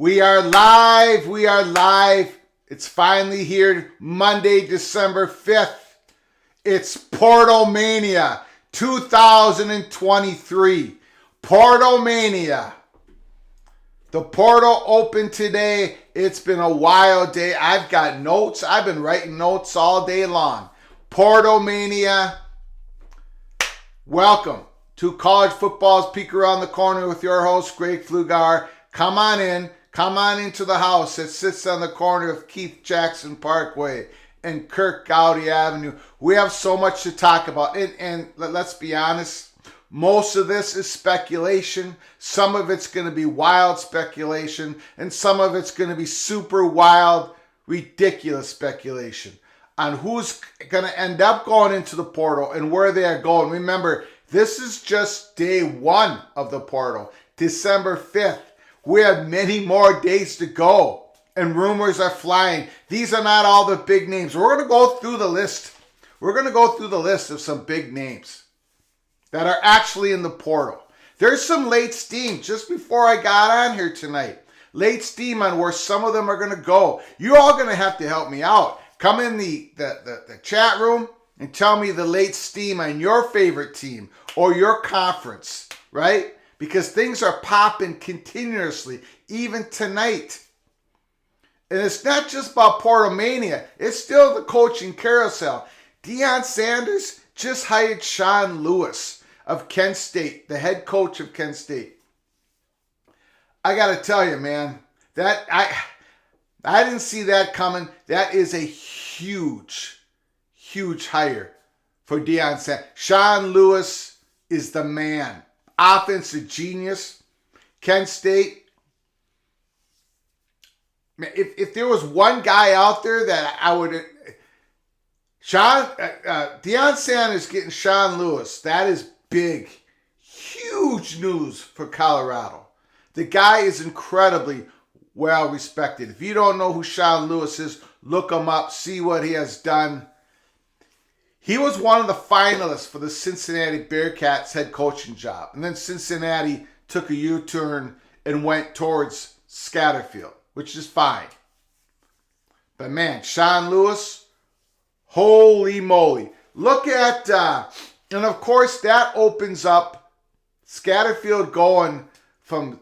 We are live. We are live. It's finally here, Monday, December 5th. It's PortalMania 2023. PortalMania. The portal opened today. It's been a wild day. I've got notes. I've been writing notes all day long. PortalMania. Welcome to College Football's Peek Around the Corner with your host, Greg Flugar. Come on in. Come on into the house that sits on the corner of Keith Jackson Parkway and Kirk Gowdy Avenue. We have so much to talk about. And let's be honest, most of this is speculation. Some of it's going to be wild speculation, and some of it's going to be super wild, ridiculous speculation on who's going to end up going into the portal and where they are going. Remember, this is just day one of the portal, December 5th. We have many more days to go, and rumors are flying. These are not all the big names. We're going to go through the list. We're going to go through the list of some big names that are actually in the portal. There's some late steam just before I got on here tonight. Late steam on where some of them are going to go. You're all going to have to help me out. Come in the chat room and tell me the late steam on your favorite team or your conference, right? Because things are popping continuously, even tonight. And it's not just about PortalMania. It's still the coaching carousel. Deion Sanders just hired Sean Lewis of Kent State, the head coach of Kent State. I got to tell you, man, that I didn't see that coming. That is a huge, huge hire for Deion Sanders. Sean Lewis is the man. Offensive genius. Kent State. If there was one guy out there that I would... Deion Sanders getting Sean Lewis. That is big. Huge news for Colorado. The guy is incredibly well respected. If you don't know who Sean Lewis is, look him up. See what he has done. He was one of the finalists for the Cincinnati Bearcats head coaching job. And then Cincinnati took a U-turn and went towards Scatterfield, which is fine. But man, Sean Lewis, holy moly. Look at, and of course that opens up Scatterfield going from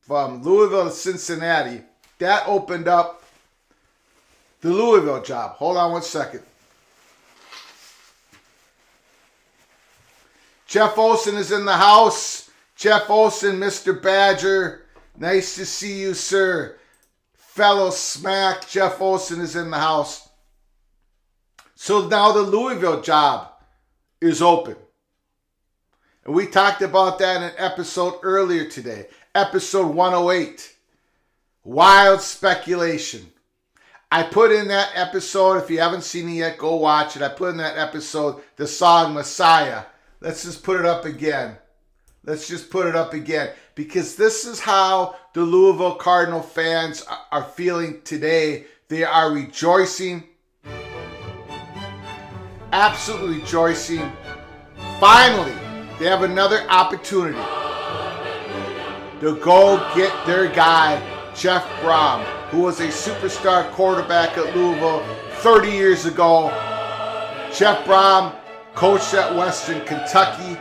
Louisville to Cincinnati. That opened up the Louisville job. Hold on one second. Jeff Olson is in the house. Jeff Olson, Mr. Badger. Nice to see you, sir. Fellow Smack, Jeff Olson is in the house. So now the Louisville job is open. And we talked about that in an episode earlier today. Episode 108. Wild speculation. I put in that episode, if you haven't seen it yet, go watch it. I put in that episode the song Messiah. Let's just put it up again. Let's just put it up again. Because this is how the Louisville Cardinal fans are feeling today. They are rejoicing. Absolutely rejoicing. Finally, they have another opportunity to go get their guy, Jeff Brom, who was a superstar quarterback at Louisville 30 years ago. Jeff Brom coached at Western Kentucky.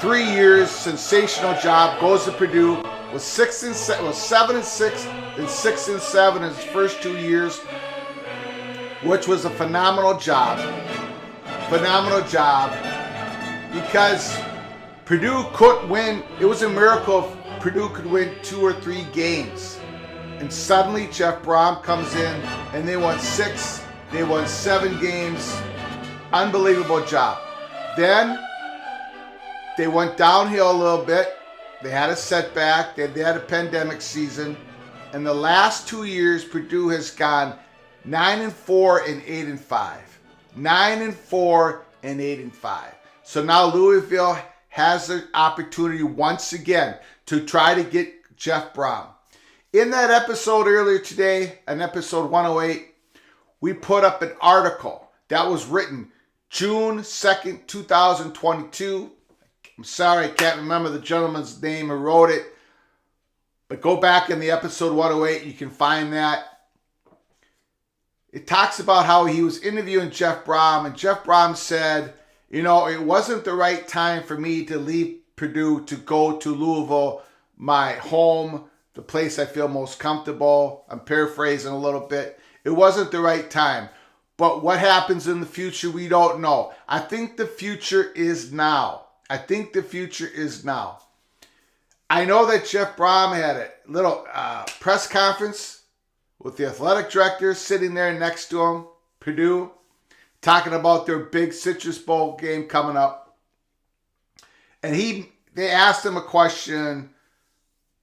3 years, sensational job. Goes to Purdue. Was 7-6, then 6-7 in his first 2 years, which was a phenomenal job. Phenomenal job because Purdue couldn't win. It was a miracle if Purdue could win 2 or 3 games. And suddenly Jeff Brom comes in and they won 6. They won 7 games. Unbelievable job. Then they went downhill a little bit. They had a setback. They had a pandemic season. And the last 2 years, Purdue has gone 9-4 and 8-5. 9-4 and 8-5. So now Louisville has the opportunity once again to try to get Jeff Brom. In that episode earlier today, in episode 108, we put up an article that was written June 2nd, 2022. I'm sorry, I can't remember the gentleman's name who wrote it. But go back in the episode 108, you can find that. It talks about how he was interviewing Jeff Brom, and Jeff Brom said, it wasn't the right time for me to leave Purdue to go to Louisville, my home, the place I feel most comfortable. I'm paraphrasing a little bit. It wasn't the right time. But what happens in the future, we don't know. I think the future is now. I know that Jeff Brom had a little press conference with the athletic director sitting there next to him, Purdue, talking about their big Citrus Bowl game coming up. And they asked him a question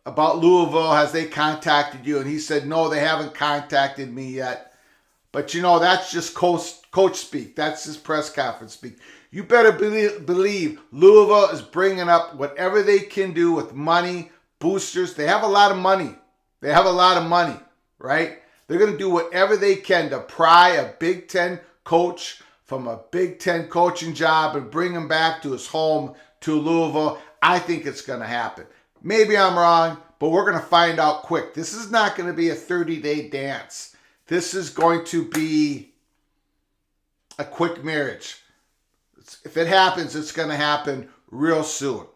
about Louisville. Has they contacted you? And he said, no, they haven't contacted me yet. But that's just coach speak. That's his press conference speak. You better believe Louisville is bringing up whatever they can do with money, boosters. They have a lot of money. Right? They're going to do whatever they can to pry a Big Ten coach from a Big Ten coaching job and bring him back to his home, to Louisville. I think it's going to happen. Maybe I'm wrong, but we're going to find out quick. This is not going to be a 30-day dance. This is going to be a quick marriage. If it happens, it's going to happen real soon.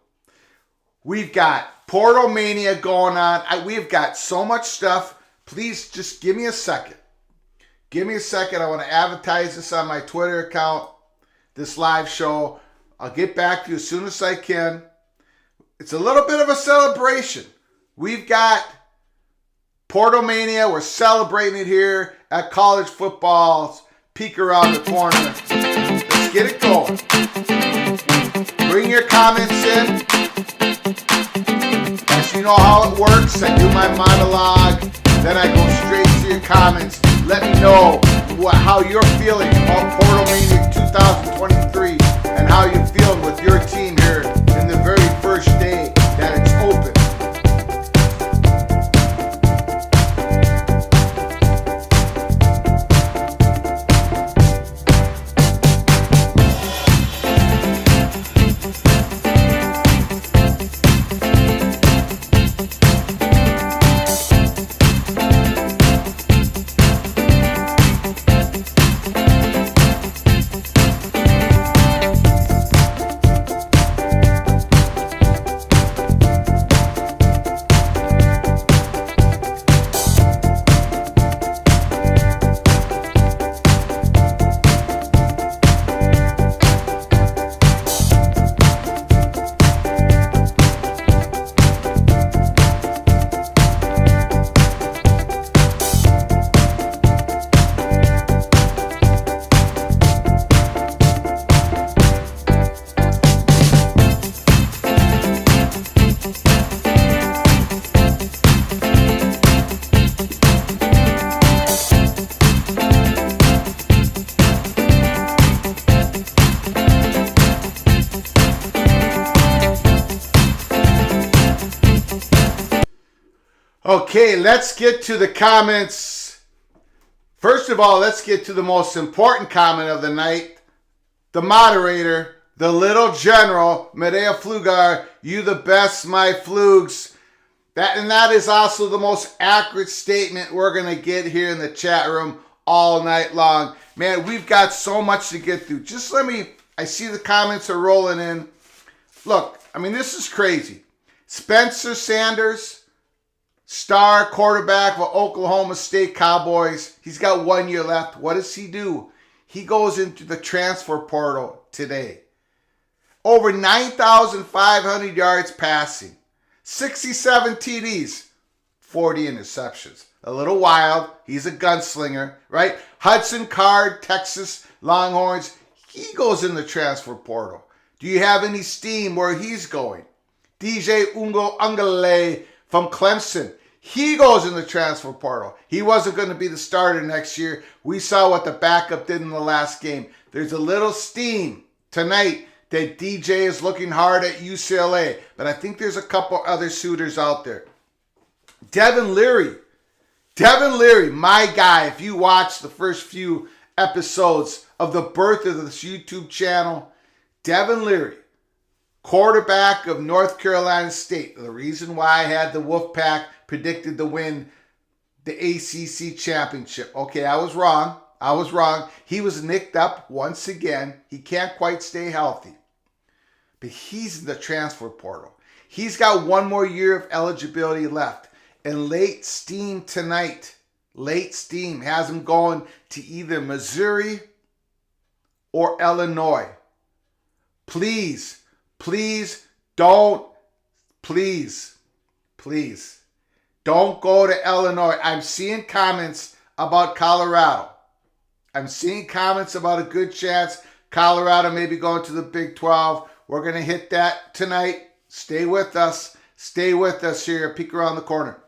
We've got PortalMania going on. We've got so much stuff. Please just give me a second. I want to advertise this on my Twitter account, this live show. I'll get back to you as soon as I can. It's a little bit of a celebration. We've got PortalMania. We're celebrating it here at college football's peak around the corner. Let's get it going. Bring your comments in. As you know how it works, I do my monologue, then I go straight to your comments. Let me know how you're feeling about PortalMania 2023 and how you're feeling with your team here in the very first day that it's open. Okay, let's get to the comments. First of all, let's get to the most important comment of the night. The moderator, the little general, Medea Flugar, you the best, my flugs. That is also the most accurate statement we're going to get here in the chat room all night long. Man, we've got so much to get through. I see the comments are rolling in. Look, this is crazy. Spencer Sanders, star quarterback for Oklahoma State Cowboys. He's got 1 year left. What does he do? He goes into the transfer portal today. Over 9,500 yards passing. 67 TDs. 40 interceptions. A little wild. He's a gunslinger, right? Hudson Card, Texas Longhorns. He goes in the transfer portal. Do you have any steam where he's going? DJ Ungale from Clemson. He goes in the transfer portal. He wasn't going to be the starter next year. We saw what the backup did in the last game. There's a little steam tonight that DJ is looking hard at UCLA. But I think there's a couple other suitors out there. Devin Leary, my guy. If you watch the first few episodes of the birth of this YouTube channel, Devin Leary, quarterback of North Carolina State. The reason why I had the Wolfpack predicted to win the ACC championship. Okay, I was wrong. He was nicked up once again. He can't quite stay healthy. But he's in the transfer portal. He's got one more year of eligibility left. And late steam tonight, has him going to either Missouri or Illinois. Please don't go to Illinois. I'm seeing comments about Colorado. I'm seeing comments about a good chance Colorado may be going to the Big 12. We're going to hit that tonight. Stay with us. Stay with us here at Peek Around the Corner.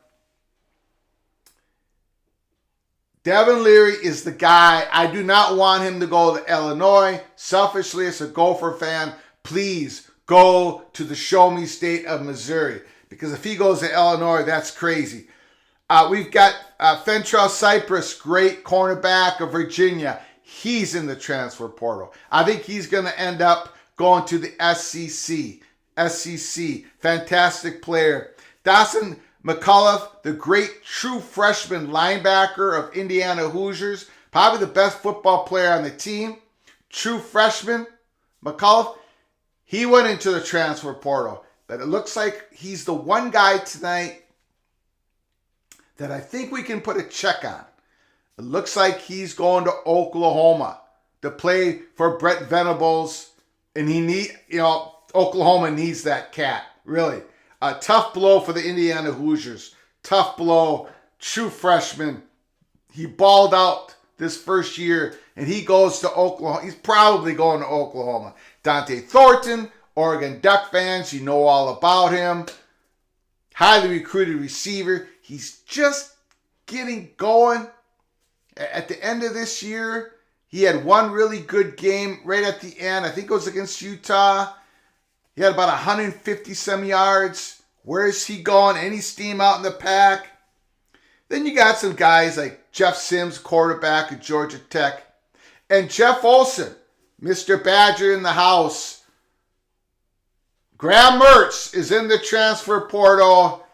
Devin Leary is the guy. I do not want him to go to Illinois. Selfishly, as a Gopher fan, please go to the show me state of Missouri. Because if he goes to Illinois, that's crazy. We've got Fentrell Cypress, great cornerback of Virginia. He's in the transfer portal. I think he's going to end up going to the SEC. Fantastic player. Dawson McCullough, the great true freshman linebacker of Indiana Hoosiers. Probably the best football player on the team. True freshman, McCullough. He went into the transfer portal. But it looks like he's the one guy tonight that I think we can put a check on. It looks like he's going to Oklahoma to play for Brett Venables. And Oklahoma needs that cat, really. A tough blow for the Indiana Hoosiers. Tough blow. True freshman. He balled out this first year, and he goes to Oklahoma. He's probably going to Oklahoma. Dante Thornton, Oregon Duck fans, you know all about him. Highly recruited receiver. He's just getting going. At the end of this year, he had one really good game right at the end. I think it was against Utah. He had about 150-some yards. Where is he going? Any steam out in the pack? Then you got some guys like Jeff Sims, quarterback at Georgia Tech. And Jeff Olson, Mr. Badger in the house. Graham Mertz is in the transfer portal.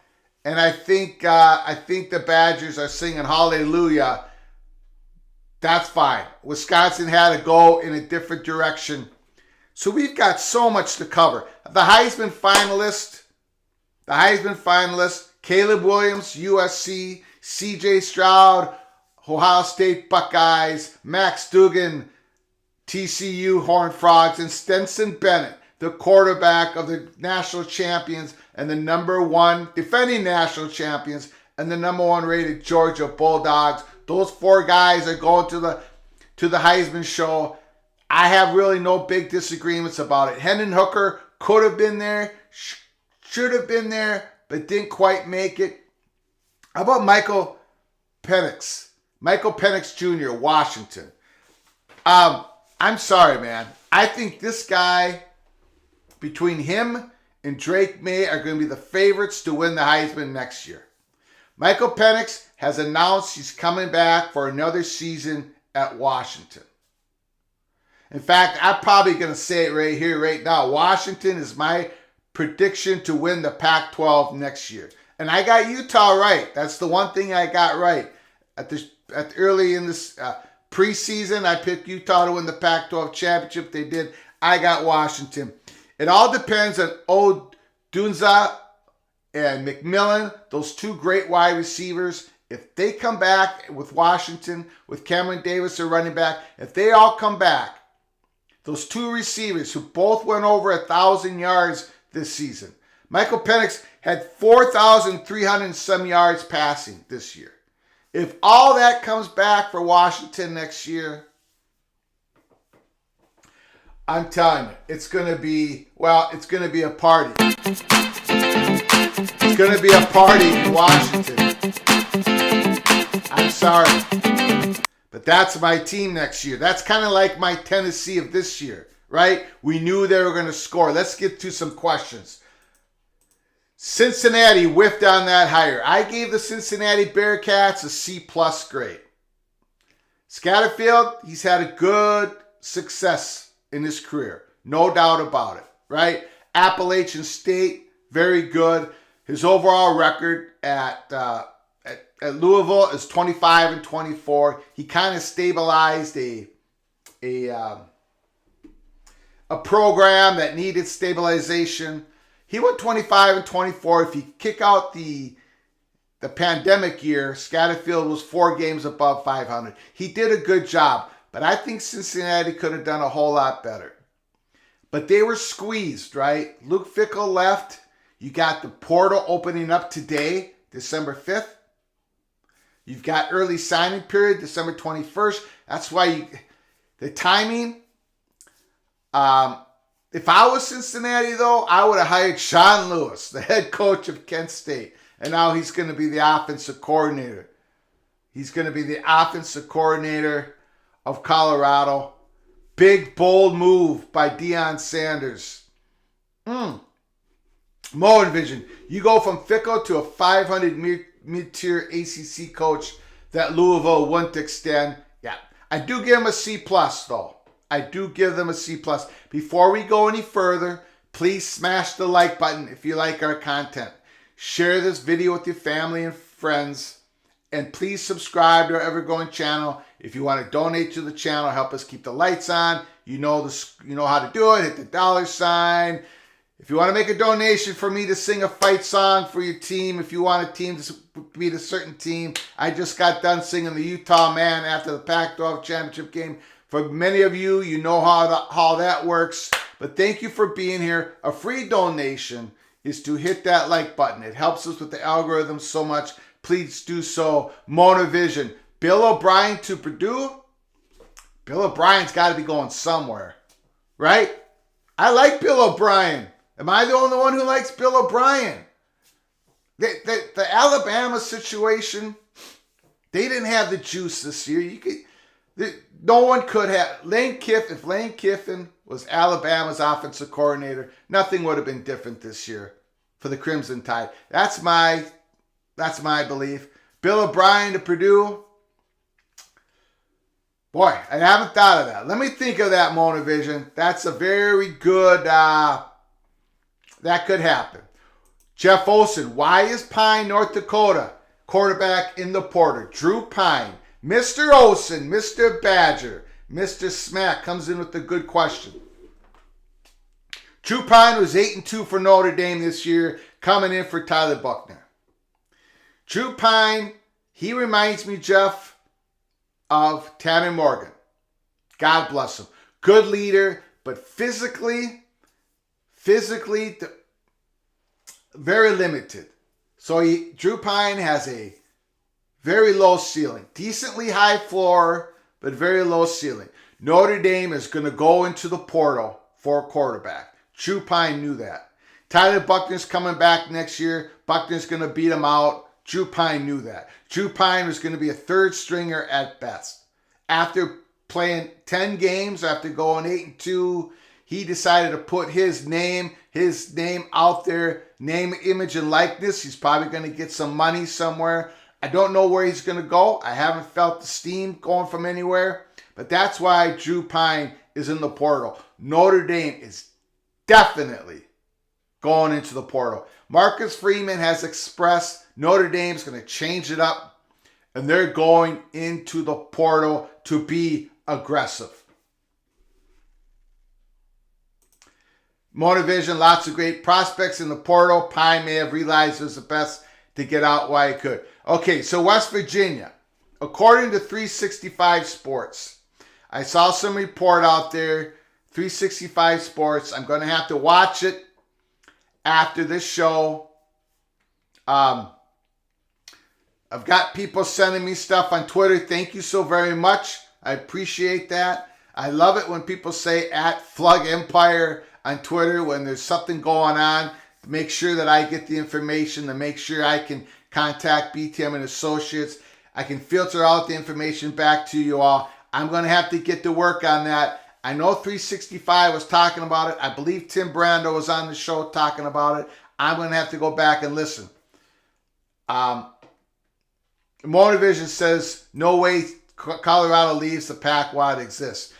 And I think the Badgers are singing hallelujah. That's fine. Wisconsin had to go in a different direction. So we've got so much to cover. The Heisman finalists, Caleb Williams, USC, CJ Stroud, Ohio State Buckeyes, Max Duggan, TCU Horned Frogs, and Stetson Bennett, the quarterback of the national champions and the number one defending national champions and the number one rated Georgia Bulldogs. Those four guys are going to the Heisman show. I have really no big disagreements about it. Hendon Hooker could have been there, should have been there, but didn't quite make it. How about Michael Penix? Michael Penix Jr., Washington. I'm sorry, man. I think this guy, between him and Drake May, are going to be the favorites to win the Heisman next year. Michael Penix has announced he's coming back for another season at Washington. In fact, I'm probably going to say it right here, right now. Washington is my prediction to win the Pac-12 next year. And I got Utah right. That's the one thing I got right. Early in this preseason, I picked Utah to win the Pac-12 championship. They did. I got Washington. It all depends on Odunze and McMillan, those two great wide receivers. If they come back with Washington, with Cameron Davis, their running back, if they all come back, those two receivers who both went over 1,000 yards this season. Michael Penix had 4,300 and some yards passing this year. If all that comes back for Washington next year, I'm telling you, it's going to be a party. It's going to be a party in Washington. I'm sorry. But that's my team next year. That's kind of like my Tennessee of this year, right? We knew they were going to score. Let's get to some questions. Cincinnati whiffed on that hire. I gave the Cincinnati Bearcats a C+ grade. Scatterfield, he's had a good success in his career. No doubt about it, right? Appalachian State, very good. His overall record at Louisville is 25-24. He kind of stabilized a program that needed stabilization. He went 25-24. If you kick out the pandemic year, Scatterfield was 4 games above 500. He did a good job, but I think Cincinnati could have done a whole lot better. But they were squeezed, right? Luke Fickell left. You got the portal opening up today, December 5th. You've got early signing period, December 21st. That's why the timing. If I was Cincinnati, though, I would have hired Sean Lewis, the head coach of Kent State. And now he's going to be the offensive coordinator. He's going to be the offensive coordinator of Colorado. Big, bold move by Deion Sanders. Mo Vision. You go from Fickell to a 500 mid-tier ACC coach that Louisville wouldn't extend. Yeah, I do give him a C+, though. I do give them a C+. Before we go any further, please smash the like button if you like our content. Share this video with your family and friends. And please subscribe to our ever-growing channel. If you want to donate to the channel, help us keep the lights on. You know how to do it. Hit the $sign. If you want to make a donation for me to sing a fight song for your team, if you want a team to beat a certain team, I just got done singing the Utah Man after the Pac-12 championship game. For many of you, you know how that works. But thank you for being here. A free donation is to hit that like button. It helps us with the algorithm so much. Please do so. Mona Vision. Bill O'Brien to Purdue. Bill O'Brien's got to be going somewhere, right? I like Bill O'Brien. Am I the only one who likes Bill O'Brien? The Alabama situation, they didn't have the juice this year. No one could have. If Lane Kiffin was Alabama's offensive coordinator, nothing would have been different this year for the Crimson Tide. That's my belief. Bill O'Brien to Purdue. Boy, I haven't thought of that. Let me think of that, Mona Vision. That's a very good, that could happen. Jeff Olson, why is Pine, North Dakota, quarterback in the portal? Drew Pine. Mr. Olson, Mr. Badger, Mr. Smack comes in with a good question. Drew Pine was 8-2 for Notre Dame this year, coming in for Tyler Buchner. Drew Pine, he reminds me, Jeff, of Tanner Morgan. God bless him. Good leader, but physically very limited. So Drew Pine has a very low ceiling. Decently high floor, but very low ceiling. Notre Dame is going to go into the portal for a quarterback. Drew Pine knew that. Tyler Buchner's coming back next year. Buchner's going to beat him out. Drew Pine knew that. Drew Pine was going to be a third stringer at best. After playing 10 games, after going 8-2, he decided to put his name out there, name, image, and likeness. He's probably going to get some money somewhere. I don't know where he's going to go. I haven't felt the steam going from anywhere. But that's why Drew Pine is in the portal. Notre Dame is definitely going into the portal. Marcus Freeman has expressed Notre Dame's going to change it up. And they're going into the portal to be aggressive. Motivation, lots of great prospects in the portal. Pine may have realized it was the best to get out while he could. Okay, so West Virginia. According to 365 Sports, I saw some report out there, 365 Sports. I'm going to have to watch it after this show. I've got people sending me stuff on Twitter. Thank you so very much. I appreciate that. I love it when people say @FlugEmpire on Twitter when there's something going on. To make sure that I get the information, to make sure I can contact BTM and Associates. I can filter out the information back to you all. I'm going to have to get to work on that. I know 365 was talking about it. I believe Tim Brando was on the show talking about it. I'm going to have to go back and listen. Motivision says, no way Colorado leaves the Pac while it exists.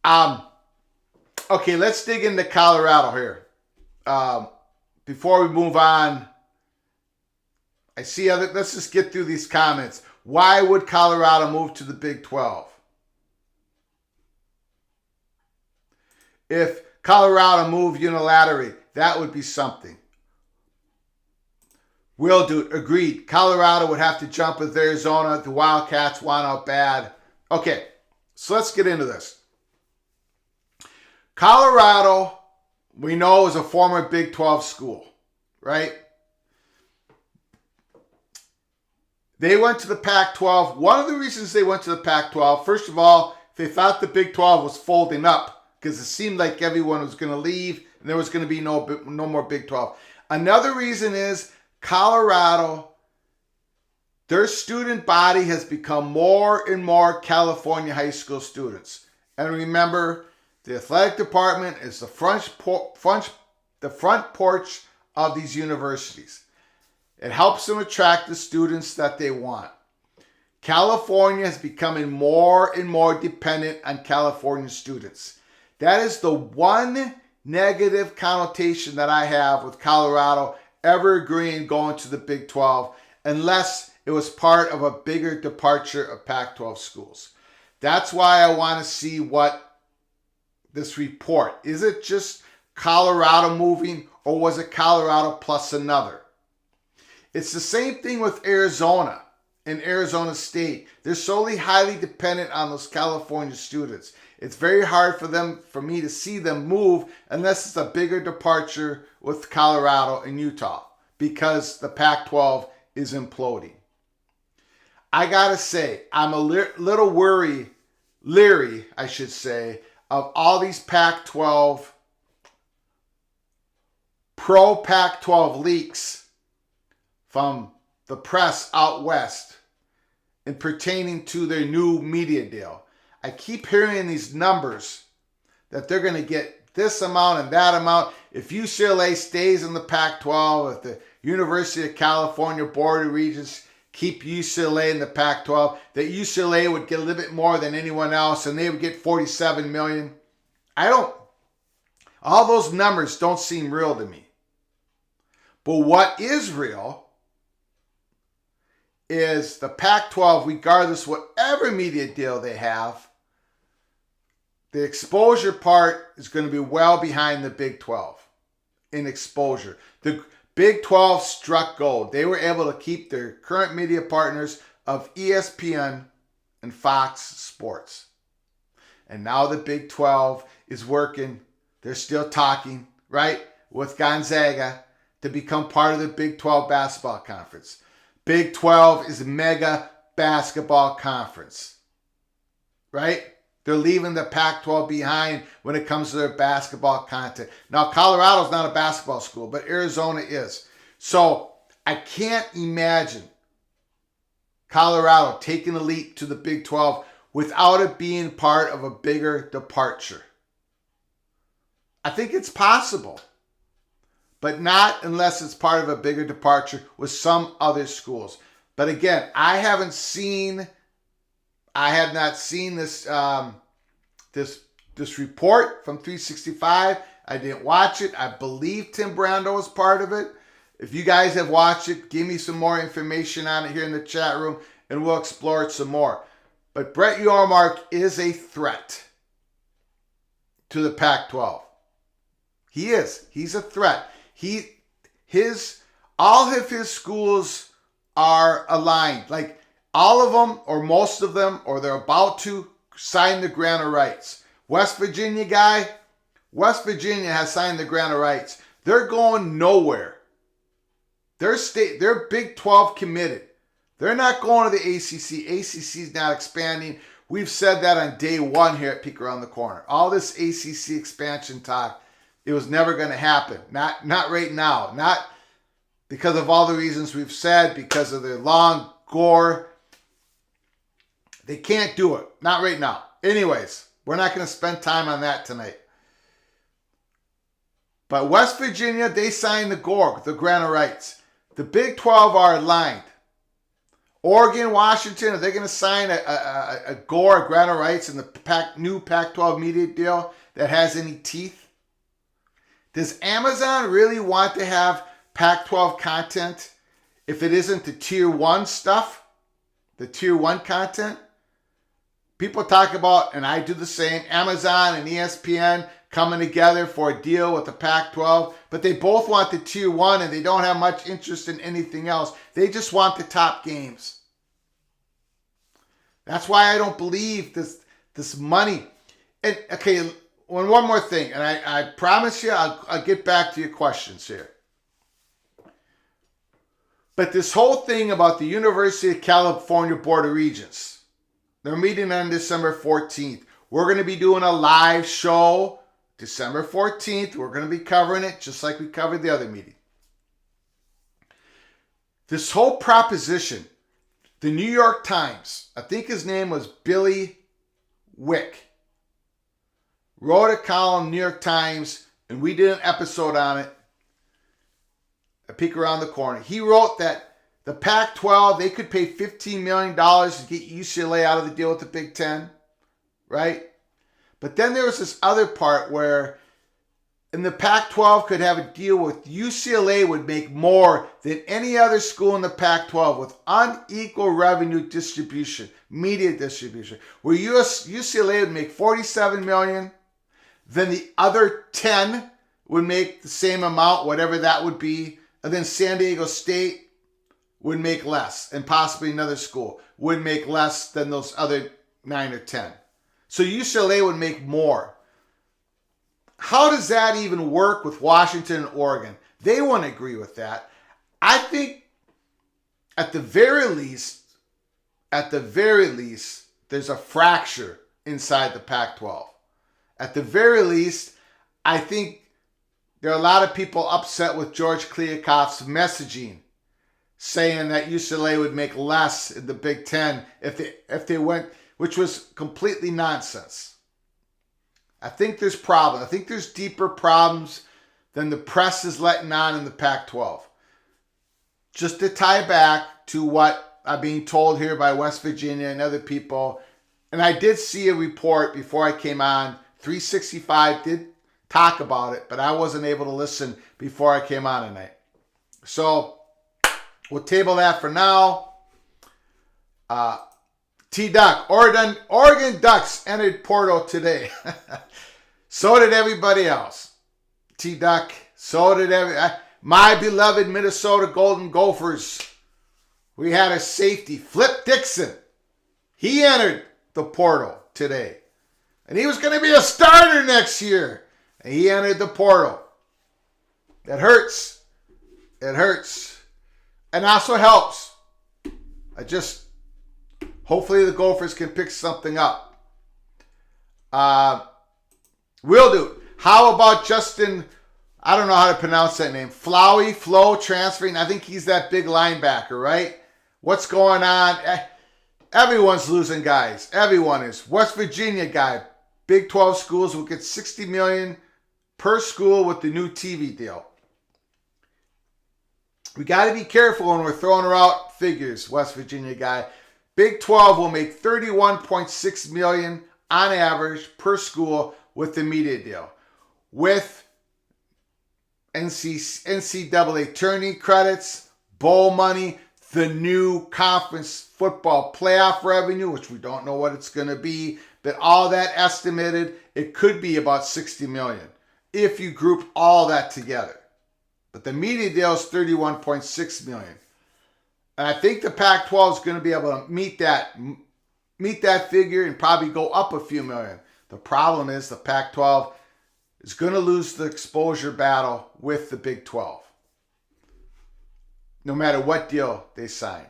Okay, let's dig into Colorado here. before we move on, I see other, let's just get through these comments. Why would Colorado move to the Big 12? If Colorado moved unilaterally, that would be something. Will do. Agreed. Colorado would have to jump with Arizona. The Wildcats want out bad. Okay, so let's get into this. Colorado, we know, is a former Big 12 school, right? They went to the Pac-12. One of the reasons they went to the Pac-12, first of all, they thought the Big 12 was folding up because it seemed like everyone was going to leave and there was going to be no more Big 12. Another reason is Colorado, their student body has become more and more California high school students. And remember, the athletic department is the front porch of these universities. It helps them attract the students that they want. California is becoming more and more dependent on California students. That is the one negative connotation that I have with Colorado ever agreeing going to the Big 12, unless it was part of a bigger departure of Pac-12 schools. That's why I want to see what this report, is it just Colorado moving, or was it Colorado plus another? It's the same thing with Arizona and Arizona State. They're solely highly dependent on those California students. It's very hard for me to see them move unless it's a bigger departure with Colorado and Utah, because the Pac-12 is imploding. I gotta say, I'm a little leery, I should say, of all these Pac-12, pro Pac-12 leaks from the press out west in pertaining to their new media deal. I keep hearing these numbers that they're going to get this amount and that amount. If UCLA stays in the Pac-12, if the University of California Board of Regents keep UCLA in the Pac-12, that UCLA would get a little bit more than anyone else and they would get $47 million. All those numbers don't seem real to me. But what is real is the Pac-12, regardless whatever media deal they have, the exposure part is going to be well behind the Big 12 in exposure. The Big 12 struck gold. They were able to keep their current media partners of ESPN and Fox Sports. And now the Big 12 is working. They're still talking, right, with Gonzaga to become part of the Big 12 basketball conference. Big 12 is a mega basketball conference, right? They're leaving the Pac-12 behind when it comes to their basketball content. Now, Colorado's not a basketball school, but Arizona is. So I can't imagine Colorado taking a leap to the Big 12 without it being part of a bigger departure. I think it's possible, but not unless it's part of a bigger departure with some other schools. But again, I have not seen this this report from 365. I didn't watch it. I believe Tim Brando was part of it. If you guys have watched it, give me some more information on it here in the chat room, and we'll explore it some more. But Brett Yormark is a threat to the Pac-12. He is. He's a threat. All of his schools are aligned. Like all of them, or most of them, or they're about to sign the grant of rights. West Virginia has signed the grant of rights. They're going nowhere. They're Big 12 committed. They're not going to the ACC. ACC is not expanding. We've said that on day one here at Peek Around the Corner. All this ACC expansion talk, it was never going to happen. Not right now. Not because of all the reasons we've said, because of the long gore. They can't do it. Not right now. Anyways, we're not going to spend time on that tonight. But West Virginia, they signed the grant of rights. The Big 12 are aligned. Oregon, Washington, are they going to sign a grant of rights in the new Pac-12 media deal that has any teeth? Does Amazon really want to have Pac-12 content if it isn't the tier 1 stuff, the tier 1 content? People talk about, and I do the same, Amazon and ESPN coming together for a deal with the Pac-12, but they both want the tier 1 and they don't have much interest in anything else. They just want the top games. That's why I don't believe this money. And okay, one more thing, and I promise you I'll get back to your questions here. But this whole thing about the University of California Board of Regents, they're meeting on December 14th. We're going to be doing a live show December 14th. We're going to be covering it just like we covered the other meeting. This whole proposition, the New York Times, I think his name was Billy Wick, wrote a column, New York Times, and we did an episode on it, A Peek Around the Corner. He wrote that the Pac-12, they could pay $15 million to get UCLA out of the deal with the Big Ten, right? But then there was this other part where and the Pac-12 could have a deal with UCLA would make more than any other school in the Pac-12 with unequal revenue distribution, media distribution, where UCLA would make $47 million, then the other 10 would make the same amount, whatever that would be, and then San Diego State would make less, and possibly another school would make less than those other 9 or 10. So UCLA would make more. How does that even work with Washington and Oregon? They wouldn't agree with that. I think at the very least, there's a fracture inside the Pac-12. At the very least, I think there are a lot of people upset with George Kliavkoff's messaging, saying that UCLA would make less in the Big Ten if they went, which was completely nonsense. I think there's problems. I think there's deeper problems than the press is letting on in the Pac-12. Just to tie back to what I'm being told here by West Virginia and other people, and I did see a report before I came on, 365 did talk about it, but I wasn't able to listen before I came on tonight. So we'll table that for now. T-Duck, Oregon Ducks entered Portal today. So did everybody else. T-Duck, so did my beloved Minnesota Golden Gophers. We had a safety, Flip Dixon. He entered the portal today. And he was going to be a starter next year. And he entered the portal. It hurts. It hurts. And also helps. Hopefully the Gophers can pick something up. Will do. How about Justin, I don't know how to pronounce that name, Flow transferring? I think he's that big linebacker, right? What's going on? Everyone's losing guys. Everyone is. West Virginia guy, Big 12 schools will get $60 million per school with the new TV deal. We got to be careful when we're throwing out figures, West Virginia guy. Big 12 will make $31.6 million on average per school with the media deal. With NCAA tourney credits, bowl money, the new conference football playoff revenue, which we don't know what it's going to be, but all that estimated, it could be about $60 million if you group all that together. But the media deal is $31.6 million. And I think the Pac-12 is going to be able to meet that figure and probably go up a few million. The problem is the Pac-12 is going to lose the exposure battle with the Big 12, no matter what deal they sign.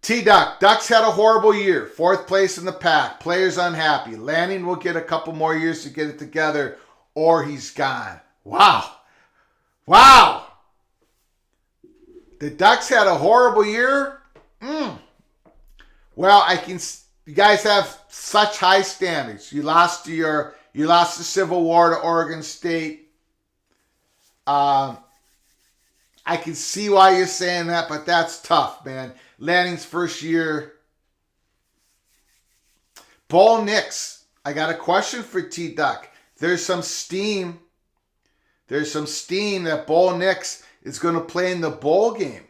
T-Duck, Ducks had a horrible year. 4th place in the Pac. Players unhappy. Lanning will get a couple more years to get it together or he's gone. Wow. The Ducks had a horrible year? Well, you guys have such high standards. You lost the Civil War to Oregon State. I can see why you're saying that, but that's tough, man. Lanning's first year. Bo Nix, I got a question for T-Duck. There's some steam There's some steam that Bo Nix is going to play in the bowl game.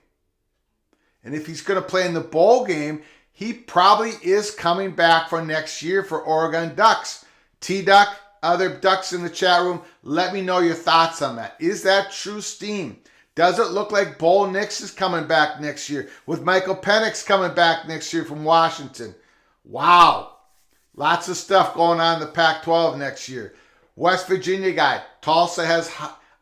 And if he's going to play in the bowl game, he probably is coming back for next year for Oregon Ducks. T-Duck, other Ducks in the chat room, let me know your thoughts on that. Is that true steam? Does it look like Bo Nix is coming back next year with Michael Penix coming back next year from Washington? Wow. Lots of stuff going on in the Pac-12 next year. West Virginia guy, Tulsa has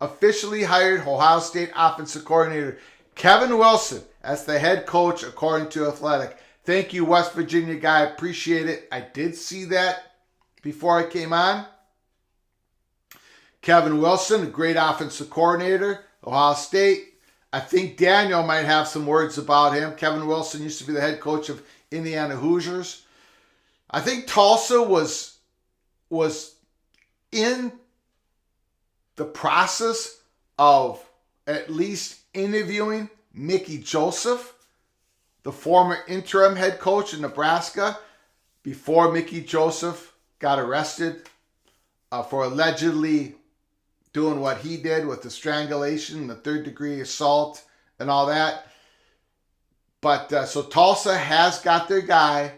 officially hired Ohio State offensive coordinator Kevin Wilson as the head coach according to Athletic. Thank you, West Virginia guy. Appreciate it. I did see that before I came on. Kevin Wilson, a great offensive coordinator, Ohio State. I think Daniel might have some words about him. Kevin Wilson used to be the head coach of Indiana Hoosiers. I think Tulsa was in the process of at least interviewing Mickey Joseph, the former interim head coach in Nebraska, before Mickey Joseph got arrested for allegedly doing what he did with the strangulation, the third-degree assault, and all that. But so Tulsa has got their guy,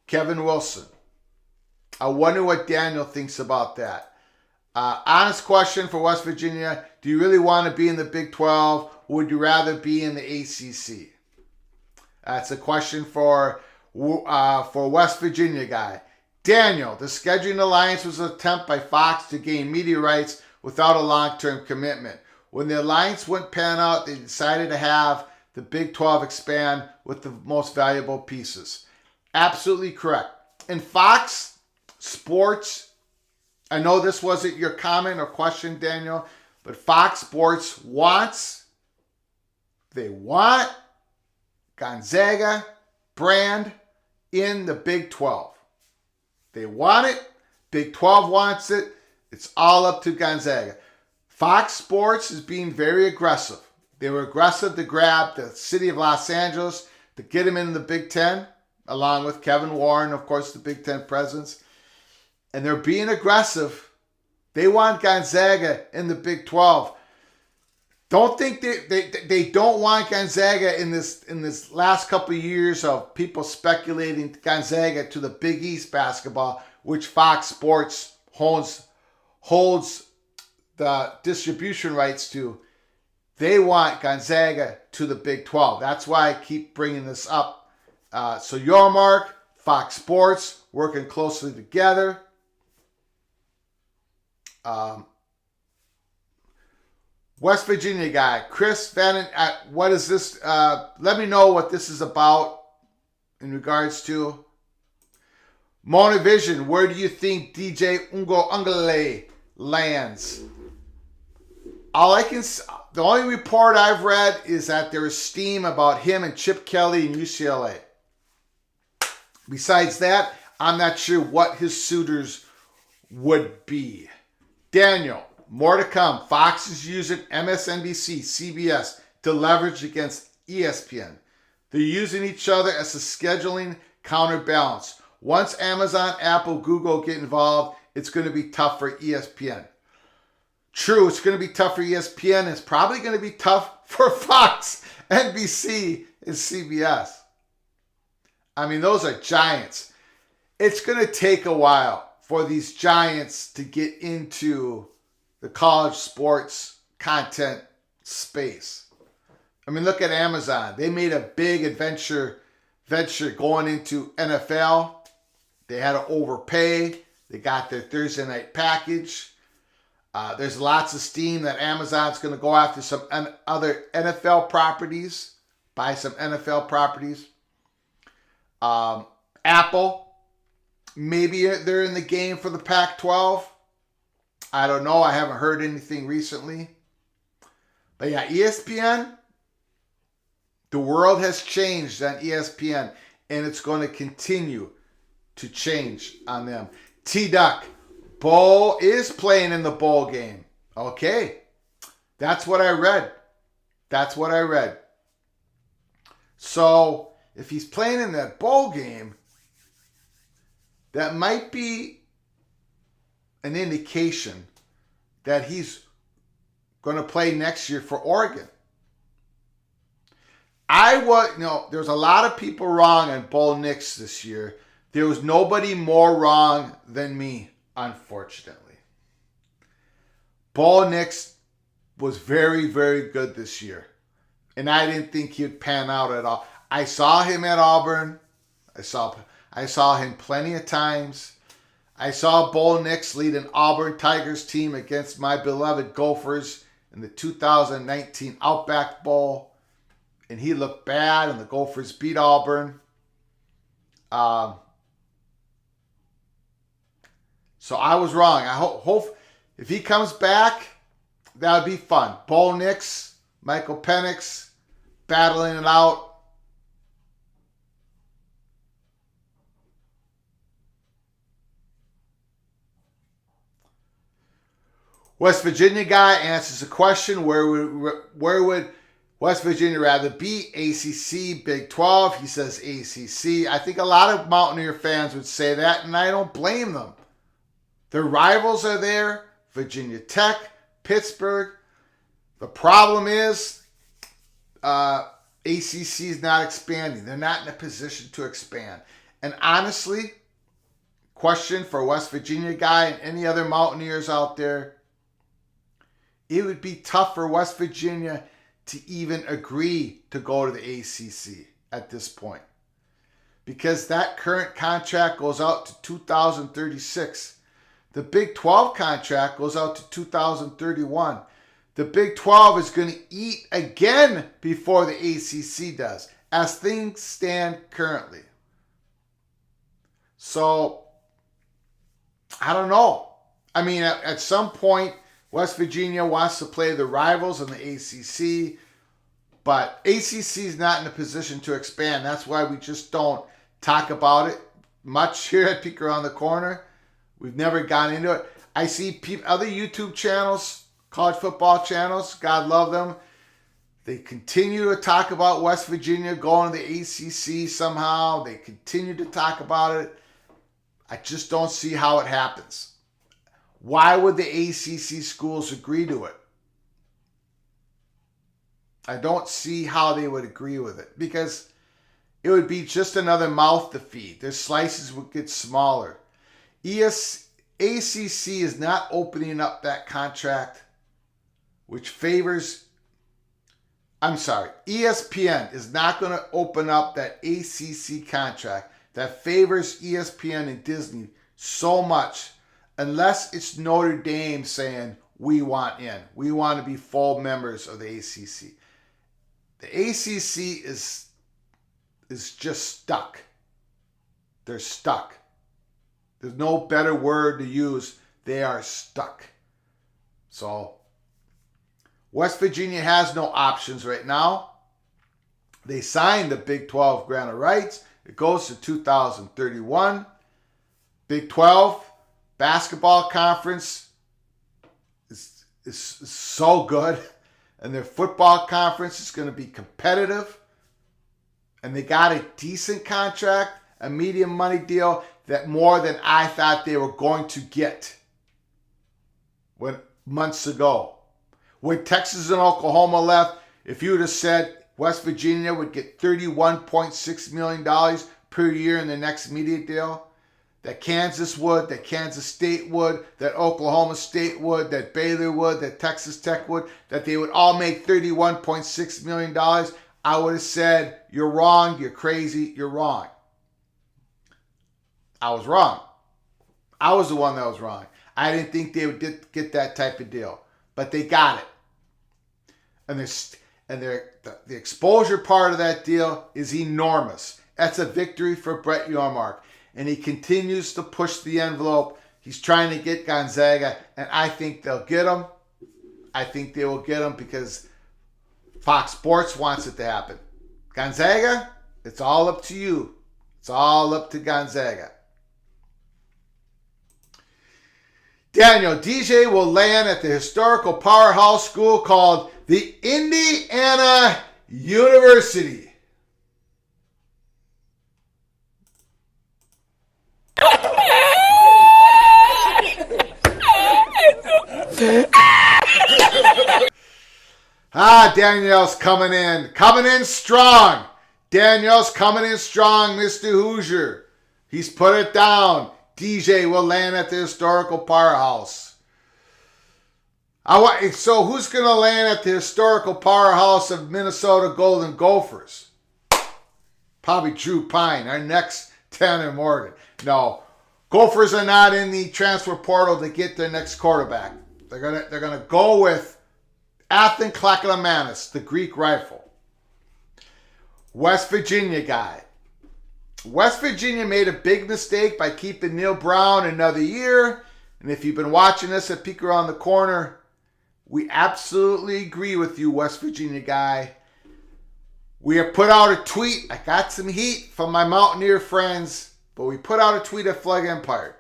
Kevin Wilson. I wonder what Daniel thinks about that. Honest question for West Virginia. Do you really want to be in the Big 12, or would you rather be in the ACC? That's a question for West Virginia guy. Daniel, the scheduling alliance was an attempt by Fox to gain media rights without a long-term commitment. When the alliance wouldn't pan out, they decided to have the Big 12 expand with the most valuable pieces. Absolutely correct. And Fox Sports, I know this wasn't your comment or question, Daniel, but Fox Sports want Gonzaga brand in the Big 12. They want it. Big 12 wants it. It's all up to Gonzaga. Fox Sports is being very aggressive. They were aggressive to grab the city of Los Angeles to get him in the Big 10, along with Kevin Warren, of course, the Big 10 presence. And they're being aggressive. They want Gonzaga in the Big 12. Don't think they don't want Gonzaga in this last couple of years of people speculating Gonzaga to the Big East basketball, which Fox Sports holds the distribution rights to. They want Gonzaga to the Big 12. That's why I keep bringing this up. So your mark, Fox Sports, working closely together. West Virginia guy, Chris Vannon, what is this? Let me know what this is about in regards to Monovision. Where do you think DJ Ungale lands? The only report I've read is that there is steam about him and Chip Kelly in UCLA. Besides that, I'm not sure what his suitors would be. Daniel, more to come. Fox is using MSNBC, CBS to leverage against ESPN. They're using each other as a scheduling counterbalance. Once Amazon, Apple, Google get involved, it's going to be tough for ESPN. True, it's going to be tough for ESPN. It's probably going to be tough for Fox, NBC, and CBS. I mean, those are giants. It's going to take a while for these giants to get into the college sports content space. I mean, look at Amazon. They made a big venture going into NFL. They had to overpay. They got their Thursday night package. There's lots of steam that Amazon's going to go after some other NFL properties, buy some NFL properties. Apple, maybe they're in the game for the Pac-12. I don't know. I haven't heard anything recently. But yeah, ESPN, the world has changed on ESPN, and it's going to continue to change on them. T-Duck, Bo is playing in the bowl game. Okay. That's what I read. So, if he's playing in that bowl game, that might be an indication that he's going to play next year for Oregon. There's a lot of people wrong on Bo Nix this year. There was nobody more wrong than me, unfortunately. Bo Nix was very, very good this year. And I didn't think he'd pan out at all. I saw him at Auburn. I saw him plenty of times. I saw Bo Nix lead an Auburn Tigers team against my beloved Gophers in the 2019 Outback Bowl. And he looked bad, and the Gophers beat Auburn. So I was wrong. I hope if he comes back, that would be fun. Bo Nix, Michael Penix, battling it out. West Virginia guy answers a question: Where would West Virginia rather be? ACC, Big 12? He says ACC. I think a lot of Mountaineer fans would say that, and I don't blame them. Their rivals are there: Virginia Tech, Pittsburgh. The problem is ACC is not expanding. They're not in a position to expand. And honestly, question for West Virginia guy and any other Mountaineers out there, it would be tough for West Virginia to even agree to go to the ACC at this point, because that current contract goes out to 2036. The Big 12 contract goes out to 2031. The Big 12 is going to eat again before the ACC does, as things stand currently. So, I don't know. I mean, at some point, West Virginia wants to play the rivals in the ACC, but ACC is not in a position to expand. That's why we just don't talk about it much here at Peek Around the Corner. We've never gone into it. I see other YouTube channels, college football channels, God love them. They continue to talk about West Virginia going to the ACC somehow. They continue to talk about it. I just don't see how it happens. Why would the ACC schools agree to it? I don't see how they would agree with it, because it would be just another mouth to feed. Their slices would get smaller. ACC is not opening up that contract, which favors... ESPN is not going to open up that ACC contract that favors ESPN and Disney so much, unless it's Notre Dame saying, we want in. We want to be full members of the ACC. The ACC is just stuck. They're stuck. There's no better word to use. They are stuck. So, West Virginia has no options right now. They signed the Big 12 grant of rights. It goes to 2031. Big 12 basketball conference is so good, and their football conference is going to be competitive, and they got a decent contract, a medium money deal, that more than I thought they were going to get months ago. When Texas and Oklahoma left, if you would have said West Virginia would get $31.6 million per year in the next media deal, that Kansas would, that Kansas State would, that Oklahoma State would, that Baylor would, that Texas Tech would, that they would all make $31.6 million, I would have said, you're wrong, you're crazy, you're wrong. I was wrong. I was the one that was wrong. I didn't think they would get that type of deal, but they got it. And the exposure part of that deal is enormous. That's a victory for Brett Yormark. And he continues to push the envelope. He's trying to get Gonzaga, and I think they'll get him. I think they will get him because Fox Sports wants it to happen. Gonzaga, it's all up to you. It's all up to Gonzaga. Daniel, DJ will land at the historical powerhouse school called the Indiana University. Danielle's coming in. Coming in strong. Danielle's coming in strong, Mr. Hoosier. He's put it down. DJ will land at the historical powerhouse. So who's going to land at the historical powerhouse of Minnesota Golden Gophers? Probably Drew Pine, our next Tanner Morgan. No, Gophers are not in the transfer portal to get their next quarterback. They're gonna go with Athan Klakalamanis, the Greek rifle. West Virginia guy. West Virginia made a big mistake by keeping Neil Brown another year. And if you've been watching this at Peek Around the Corner, we absolutely agree with you, West Virginia guy. We have put out a tweet. I got some heat from my Mountaineer friends, but we put out a tweet at Flag Empire.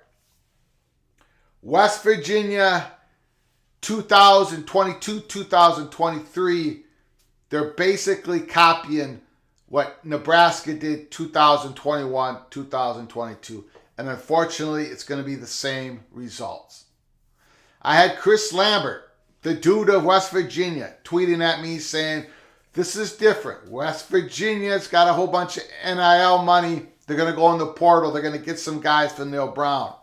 West Virginia 2022, 2023, they're basically copying what Nebraska did 2021, 2022. And unfortunately, it's going to be the same results. I had Chris Lambert, the dude of West Virginia, tweeting at me saying, this is different. West Virginia's got a whole bunch of NIL money. They're going to go in the portal. They're going to get some guys for Neil Brown.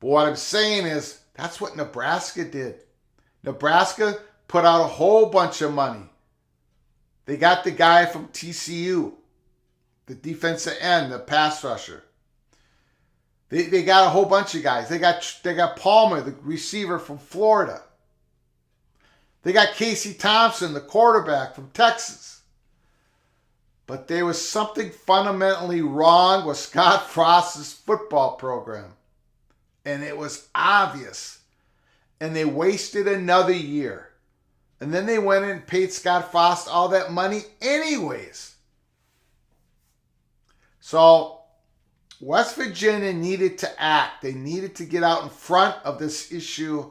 But what I'm saying is, that's what Nebraska did. Nebraska put out a whole bunch of money. They got the guy from TCU, the defensive end, the pass rusher. They got a whole bunch of guys. They got Palmer, the receiver from Florida. They got Casey Thompson, the quarterback from Texas. But there was something fundamentally wrong with Scott Frost's football program. And it was obvious. And they wasted another year. And then they went and paid Scott Frost all that money anyways. So West Virginia needed to act. They needed to get out in front of this issue.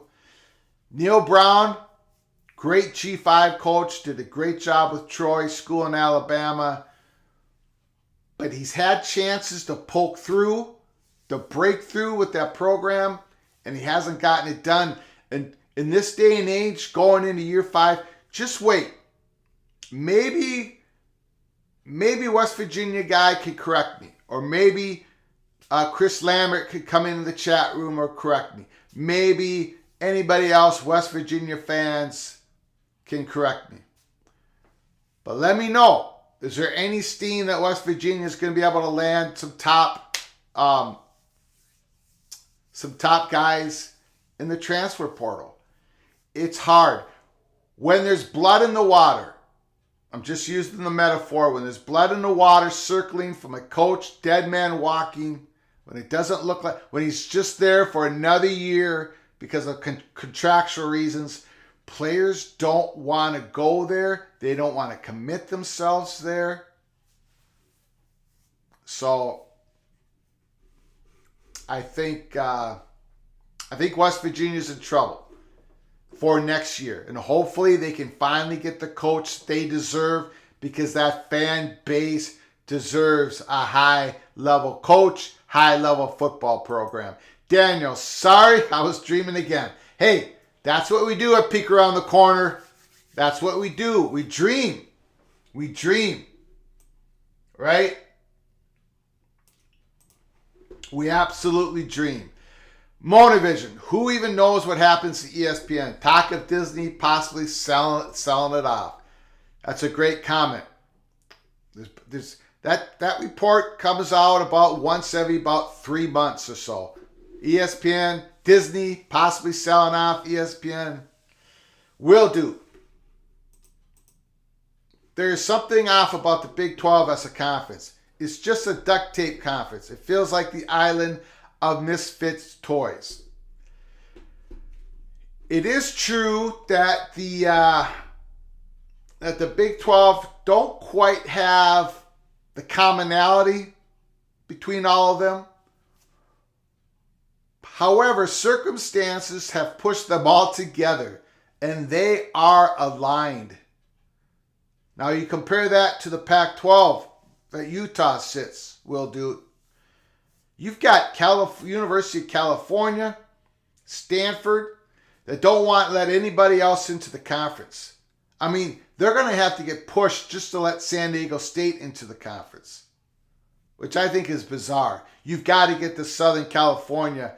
Neil Brown, great G5 coach, did a great job with Troy School in Alabama. But he's had chances to poke through, to break through with that program, and he hasn't gotten it done. And in this day and age, going into year 5, just wait. Maybe West Virginia guy could correct me. Or maybe Chris Lambert could come into the chat room or correct me. Maybe anybody else, West Virginia fans, can correct me. But let me know. Is there any steam that West Virginia is going to be able to land some top guys in the transfer portal? It's hard. When there's blood in the water, I'm just using the metaphor, when there's blood in the water circling from a coach, dead man walking, when it doesn't look like, when he's just there for another year because of contractual reasons, players don't want to go there. They don't want to commit themselves there. So I think West Virginia's in trouble for next year. And hopefully they can finally get the coach they deserve, because that fan base deserves a high-level coach, high-level football program. Daniel, sorry, I was dreaming again. Hey, that's what we do at Peek Around the Corner. That's what we do. We dream. We dream. Right? We absolutely dream. Monovision, who even knows what happens to ESPN? Talk of Disney possibly selling it off. That's a great comment. That report comes out about once every about 3 months or so. ESPN, Disney possibly selling off ESPN. Will do. There's something off about the Big 12 as a conference. It's just a duct tape conference. It feels like the island of misfits toys. It is true that the Big 12 don't quite have the commonality between all of them. However, circumstances have pushed them all together, and they are aligned. Now you compare that to the Pac-12 that Utah sits, will do. You've got University of California, Stanford, that don't want to let anybody else into the conference. I mean, they're going to have to get pushed just to let San Diego State into the conference, which I think is bizarre. You've got to get to Southern California,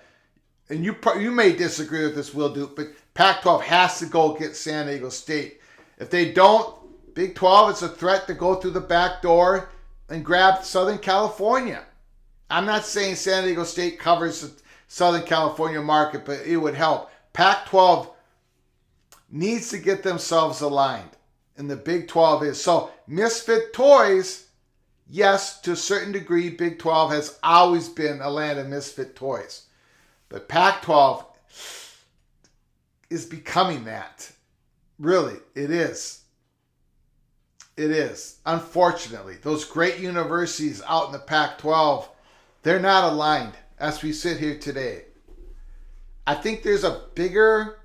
and you may disagree with this, Will Duke, but Pac-12 has to go get San Diego State. If they don't, Big 12 is a threat to go through the back door and grab Southern California. I'm not saying San Diego State covers the Southern California market, but it would help. Pac-12 needs to get themselves aligned, and the Big 12 is. So, misfit toys, yes, to a certain degree, Big 12 has always been a land of misfit toys. But Pac-12 is becoming that. Really, it is. It is. Unfortunately, those great universities out in the Pac-12, they're not aligned as we sit here today. I think there's a bigger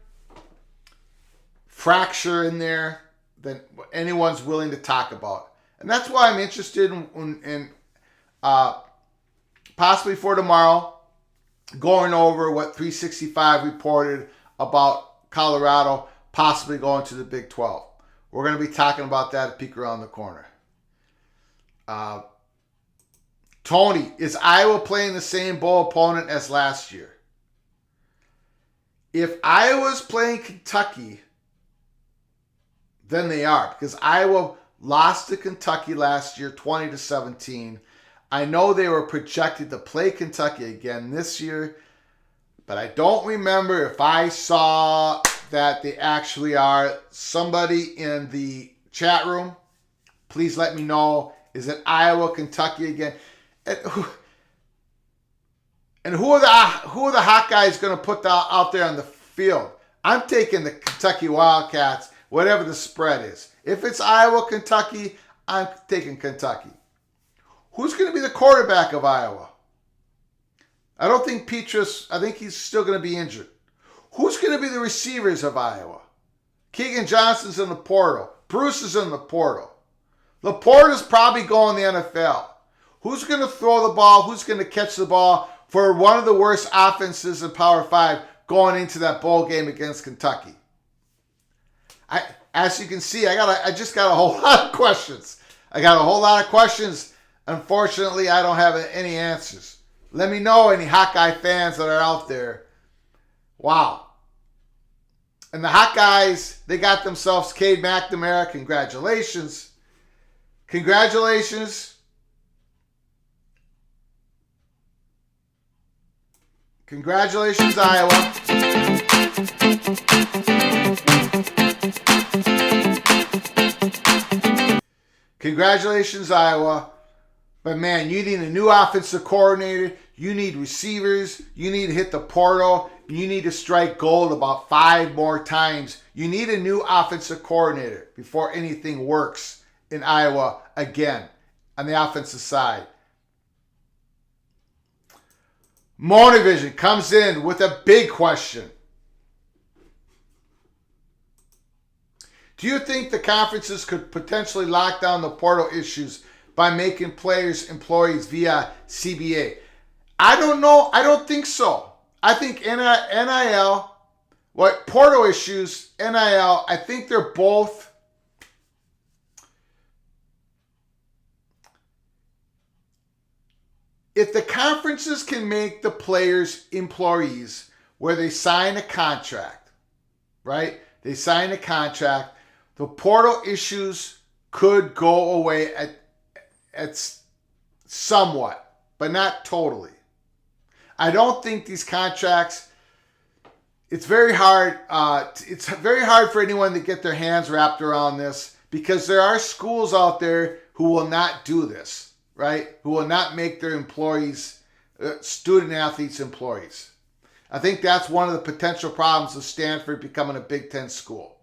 fracture in there than anyone's willing to talk about. And that's why I'm interested in possibly for tomorrow, going over what 365 reported about Colorado possibly going to the Big 12. We're going to be talking about that at Peek Around the Corner. Tony, is Iowa playing the same bowl opponent as last year? If Iowa's playing Kentucky, then they are, because Iowa lost to Kentucky last year 20-17. I know they were projected to play Kentucky again this year, but I don't remember if I saw that they actually are. Somebody in the chat room, please let me know. Is it Iowa, Kentucky again? And who are the hot guys going to put out there on the field? I'm taking the Kentucky Wildcats, whatever the spread is. If it's Iowa, Kentucky, I'm taking Kentucky. Who's going to be the quarterback of Iowa? I don't think Petrus, I think he's still going to be injured. Who's going to be the receivers of Iowa? Keegan Johnson's in the portal. Bruce is in the portal. Laporta's probably going to the NFL. Who's going to throw the ball? Who's going to catch the ball for one of the worst offenses in Power 5 going into that bowl game against Kentucky? As you can see, I just got a whole lot of questions. Unfortunately, I don't have any answers. Let me know, any Hawkeye fans that are out there. Wow. And the Hawkeyes, they got themselves Cade McNamara. Congratulations. Congratulations. Congratulations, Iowa. Congratulations, Iowa. But man, you need a new offensive coordinator. You need receivers. You need to hit the portal. You need to strike gold about 5 more times. You need a new offensive coordinator before anything works in Iowa again on the offensive side. Monovision comes in with a big question. Do you think the conferences could potentially lock down the portal issues by making players employees via CBA? I don't know. I don't think so. I think NIL, portal issues, NIL, I think they're both if the conferences can make the players employees where they sign a contract, right? They sign a contract, the portal issues could go away at somewhat, but not totally. I don't think these contracts, it's very hard for anyone to get their hands wrapped around this because there are schools out there who will not do this, right? Who will not make their employees, student athletes employees. I think that's one of the potential problems of Stanford becoming a Big Ten school.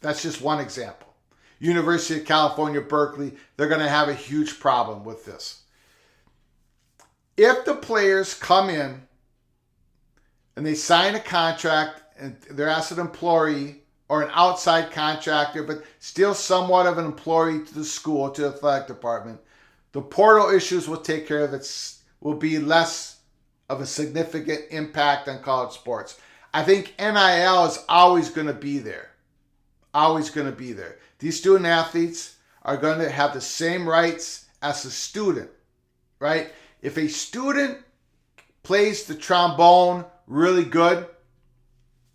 That's just one example. University of California, Berkeley, they're going to have a huge problem with this. If the players come in and they sign a contract and they're as an employee or an outside contractor, but still somewhat of an employee to the school, to the athletic department, the portal issues will take care of it, will be less of a significant impact on college sports. I think NIL is always going to be there. always going to be there. These student athletes are going to have the same rights as a student, right? If a student plays the trombone really good,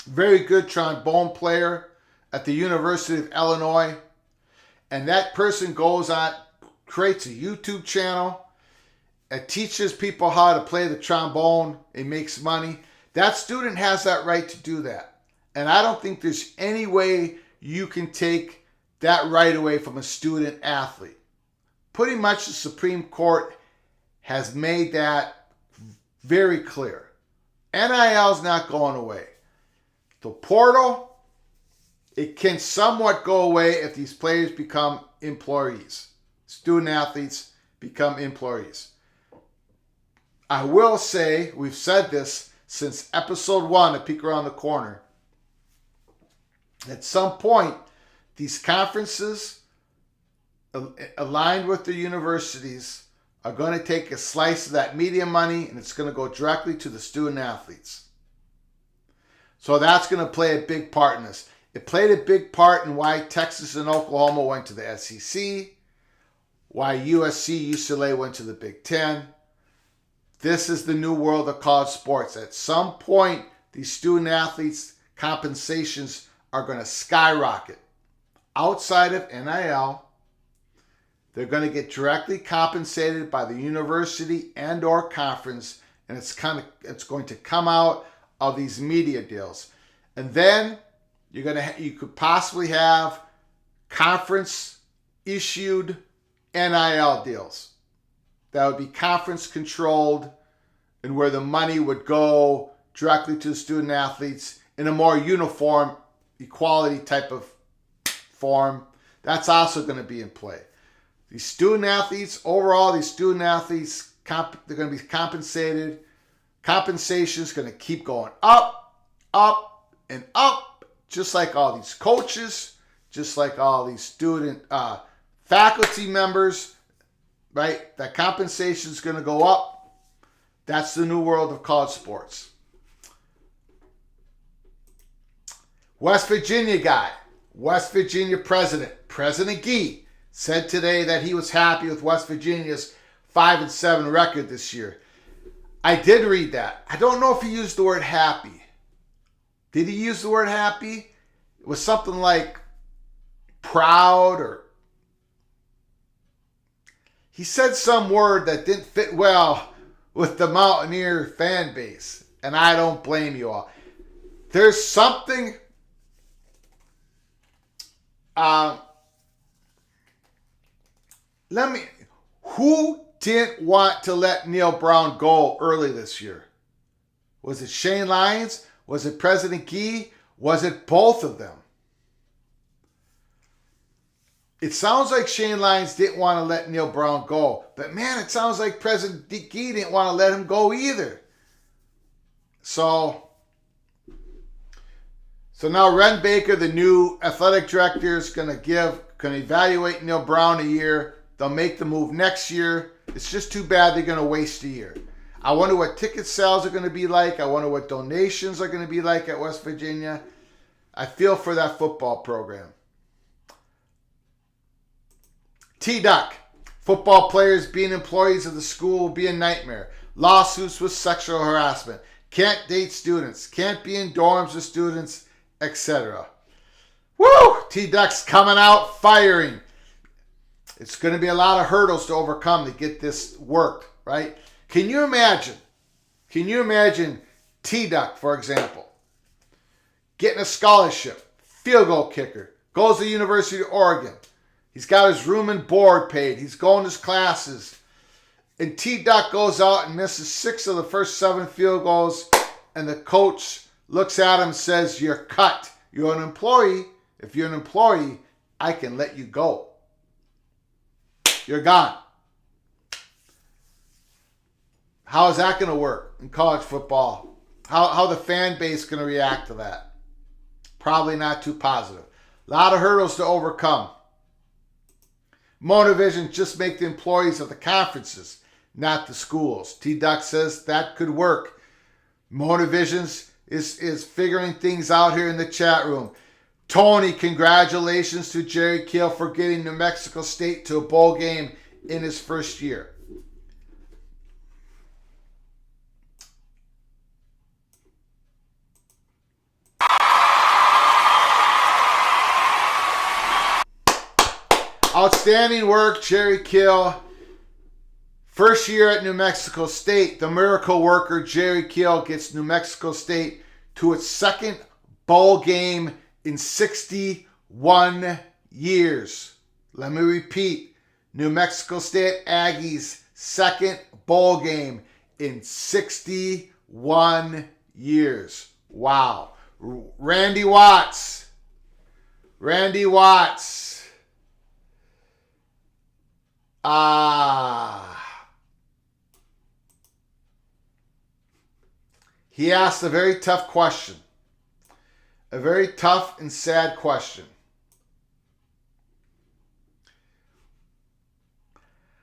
very good trombone player at the University of Illinois, and that person goes on, creates a YouTube channel, and teaches people how to play the trombone and makes money, that student has that right to do that. And I don't think there's any way you can take that right away from a student athlete. Pretty much the Supreme Court has made that very clear. NIL is not going away. The portal, it can somewhat go away if these players become employees. Student athletes become employees. I will say, we've said this since episode 1 of Peek Around the Corner. At some point, these conferences aligned with the universities are going to take a slice of that media money, and it's going to go directly to the student athletes. So that's going to play a big part in this. It played a big part in why Texas and Oklahoma went to the SEC, why USC, UCLA went to the Big Ten. This is the new world of college sports. At some point, these student athletes' compensations are going to skyrocket. Outside of NIL, they're going to get directly compensated by the university and or conference, and it's going to come out of these media deals. And then you could possibly have conference issued NIL deals. That would be conference controlled, and where the money would go directly to the student athletes in a more uniform, equality type of form. That's also going to be in play. These student athletes, overall, they're going to be compensated. Compensation is going to keep going up, up, and up, just like all these coaches, just like all these student faculty members. Right? That compensation is going to go up. That's the new world of college sports. West Virginia guy, West Virginia President Gee, said today that he was happy with West Virginia's 5-7 record this year. I did read that. I don't know if he used the word happy. Did he use the word happy? It was something like proud, or he said some word that didn't fit well with the Mountaineer fan base, and I don't blame you all. There's something who didn't want to let Neil Brown go early this year? Was it Shane Lyons? Was it President Gee? Was it both of them? It sounds like Shane Lyons didn't want to let Neil Brown go. But man, it sounds like President Gee didn't want to let him go either. So now Ren Baker, the new athletic director, is going to evaluate Neil Brown a year. They'll make the move next year. It's just too bad they're going to waste a year. I wonder what ticket sales are going to be like. I wonder what donations are going to be like at West Virginia. I feel for that football program. T-Duck. Football players being employees of the school will be a nightmare. Lawsuits with sexual harassment. Can't date students. Can't be in dorms with students, etc. Woo! T-Duck's coming out firing. It's going to be a lot of hurdles to overcome to get this worked, right? Can you imagine T-Duck, for example, getting a scholarship, field goal kicker, goes to the University of Oregon. He's got his room and board paid. He's going to his classes. And T-Duck goes out and misses 6 of the first 7 field goals, and the coach looks at him and says, "You're cut. You're an employee. If you're an employee, I can let you go. You're gone." How is that going to work in college football? How the fan base going to react to that? Probably not too positive. A lot of hurdles to overcome. Monovision just make the employees of the conferences, not the schools. T-Duck says that could work. Monovisions is figuring things out here in the chat room. Tony, congratulations to Jerry Kill for getting New Mexico State to a bowl game in his first year. Outstanding work, Jerry Kill. First year at New Mexico State, the miracle worker Jerry Kill gets New Mexico State to its second bowl game in 61 years. Let me repeat. New Mexico State Aggies' second bowl game in 61 years. Wow. Randy Watts. He asked a very tough question. A very tough and sad question.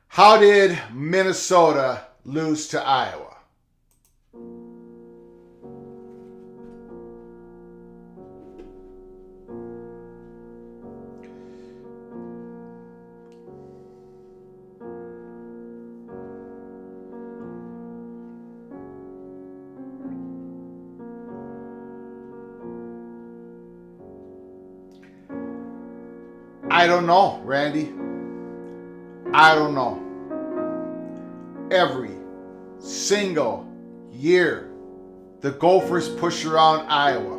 How did Minnesota lose to Iowa? I don't know, Randy. I don't know. Every single year, the Gophers push around Iowa.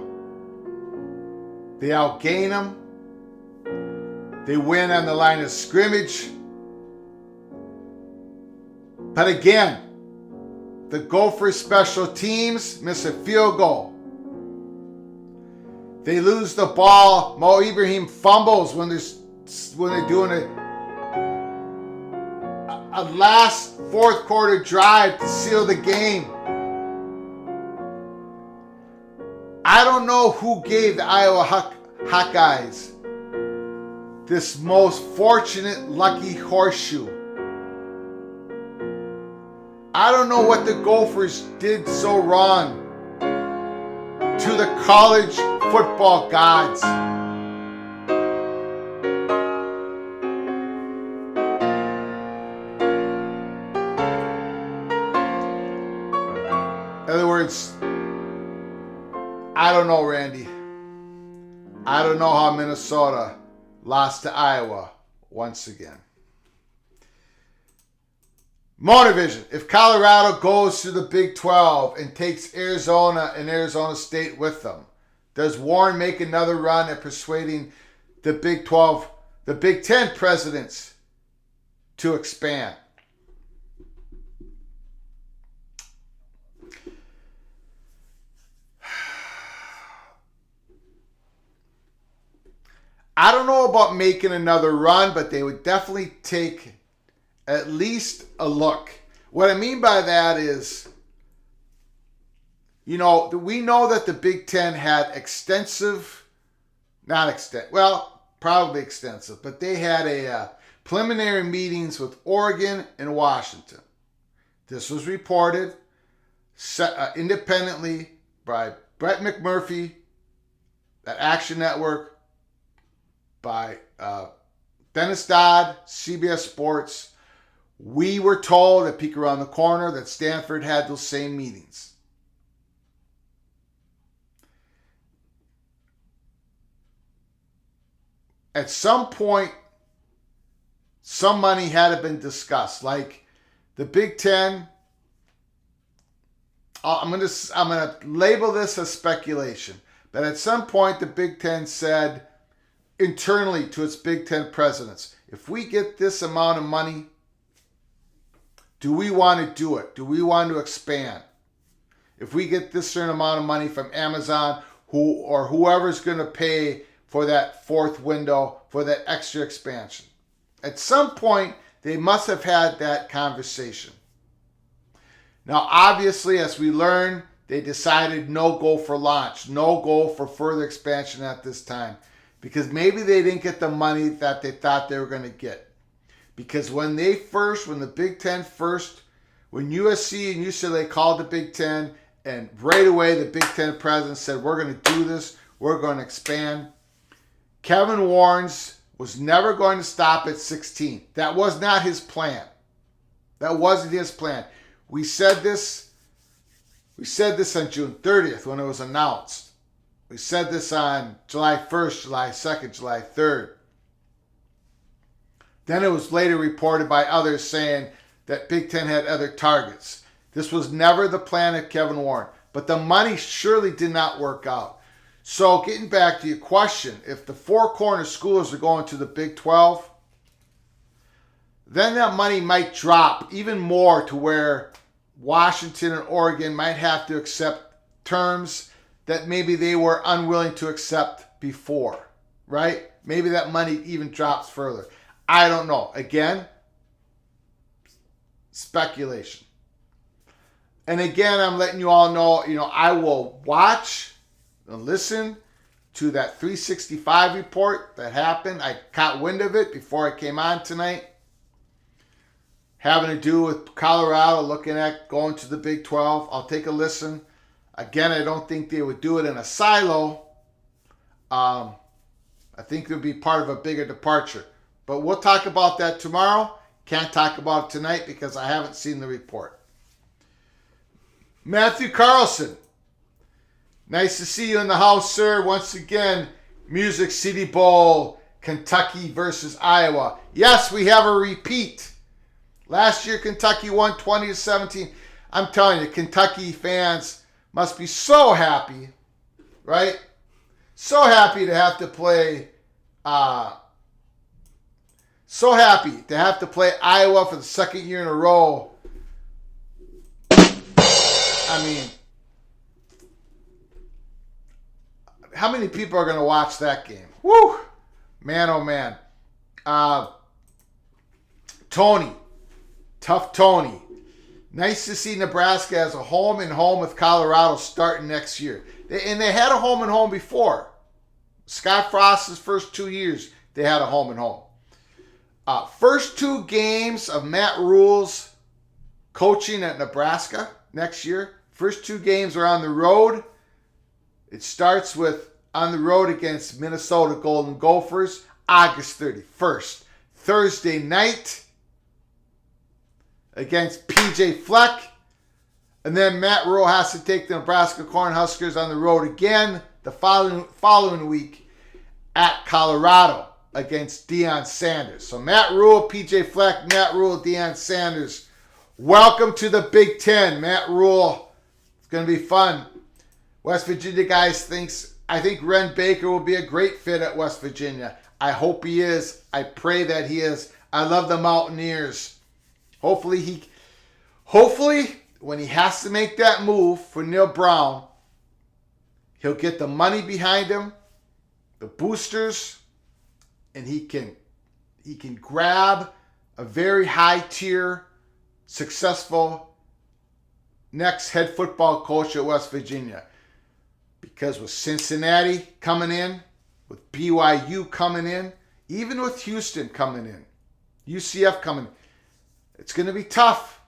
They outgain them. They win on the line of scrimmage. But again, the Gophers special teams miss a field goal. They lose the ball. Mo Ibrahim fumbles when they're doing a last fourth quarter drive to seal the game. I don't know who gave the Iowa Hawkeyes this most fortunate, lucky horseshoe. I don't know what the Gophers did so wrong to the college football gods. In other words, I don't know, Randy. I don't know how Minnesota lost to Iowa once again. Monovision. If Colorado goes to the Big 12 and takes Arizona and Arizona State with them, does Warren make another run at persuading the Big 12, the Big 10 presidents to expand? I don't know about making another run, but they would definitely take at least a look. What I mean by that is, we know that the Big Ten had probably extensive, but they had preliminary meetings with Oregon and Washington. This was reported independently by Brett McMurphy at Action Network, by Dennis Dodd, CBS Sports. We were told at Peek Around the Corner that Stanford had those same meetings. At some point, some money had been discussed. Like the Big Ten, I'm gonna label this as speculation. But at some point, the Big Ten said internally to its Big Ten presidents, if we get this amount of money, do we want to do it? Do we want to expand? If we get this certain amount of money from Amazon, whoever's going to pay for that fourth window, for that extra expansion. At some point, they must have had that conversation. Now, obviously, as we learn, they decided no go for launch, no go for further expansion at this time, because maybe they didn't get the money that they thought they were going to get. Because when the Big Ten first, when USC and UCLA called the Big Ten, and right away the Big Ten president said, we're going to do this, we're going to expand. Kevin Warren's was never going to stop at 16. That was not his plan. That wasn't his plan. We said this on June 30th when it was announced. We said this on July 1st, July 2nd, July 3rd. Then it was later reported by others saying that Big Ten had other targets. This was never the plan of Kevin Warren. But the money surely did not work out. So getting back to your question, if the four corner schools are going to the Big 12, then that money might drop even more to where Washington and Oregon might have to accept terms that maybe they were unwilling to accept before, right? Maybe that money even drops further. I don't know. Again, speculation. And again, I'm letting you all know, I will watch and listen to that 365 report that happened. I caught wind of it before I came on tonight. Having to do with Colorado looking at going to the Big 12. I'll take a listen. Again, I don't think they would do it in a silo. I think it would be part of a bigger departure. But we'll talk about that tomorrow. Can't talk about it tonight because I haven't seen the report. Matthew Carlson. Nice to see you in the house, sir. Once again, Music City Bowl, Kentucky versus Iowa. Yes, we have a repeat. Last year, Kentucky won 20-17. I'm telling you, Kentucky fans must be so happy, right? So happy to have to play Iowa for the second year in a row. I mean, how many people are going to watch that game? Woo! Man, oh man. Tony. Tough Tony. Nice to see Nebraska as a home and home with Colorado starting next year. They had a home and home before. Scott Frost's first 2 years, they had a home and home. First two games of Matt Rule's coaching at Nebraska next year. First two games are on the road. It starts with on the road against Minnesota Golden Gophers, August 31st. Thursday night against PJ Fleck. And then Matt Rule has to take the Nebraska Cornhuskers on the road again the following week at Colorado against Deion Sanders. So Matt Rule, PJ Fleck, Matt Rule, Deion Sanders. Welcome to the Big Ten, Matt Rule. It's going to be fun. West Virginia guys I think Ren Baker will be a great fit at West Virginia. I hope he is. I pray that he is. I love the Mountaineers. Hopefully when he has to make that move for Neil Brown, he'll get the money behind him, the boosters, and he can grab a very high tier, successful next head football coach at West Virginia. Because with Cincinnati coming in, with BYU coming in, even with Houston coming in, UCF coming in, it's going to be tough.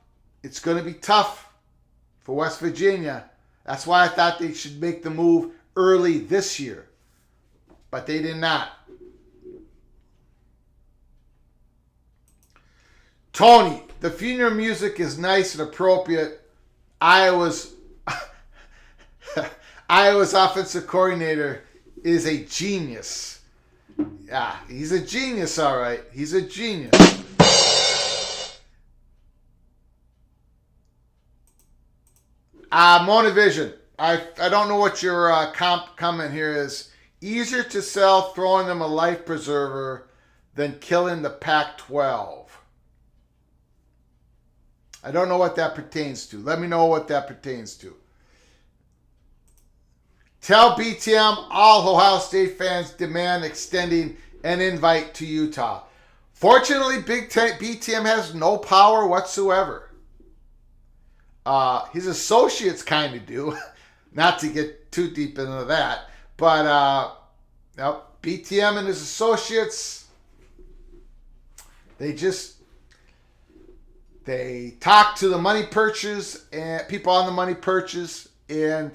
It's going to be tough for West Virginia. That's why I thought they should make the move early this year. But they did not. Tony, the funeral music is nice and appropriate. Iowa's offensive coordinator is a genius. Yeah, he's a genius, all right. He's a genius. Monovision. I don't know what your comment here is. Easier to sell throwing them a life preserver than killing the Pac-12. I don't know what that pertains to. Let me know what that pertains to. Tell BTM all Ohio State fans demand extending an invite to Utah. Fortunately, BTM has no power whatsoever. His associates kind of do. Not to get too deep into that. But BTM and his associates, they talk to the money purchase and people on the money purchase, and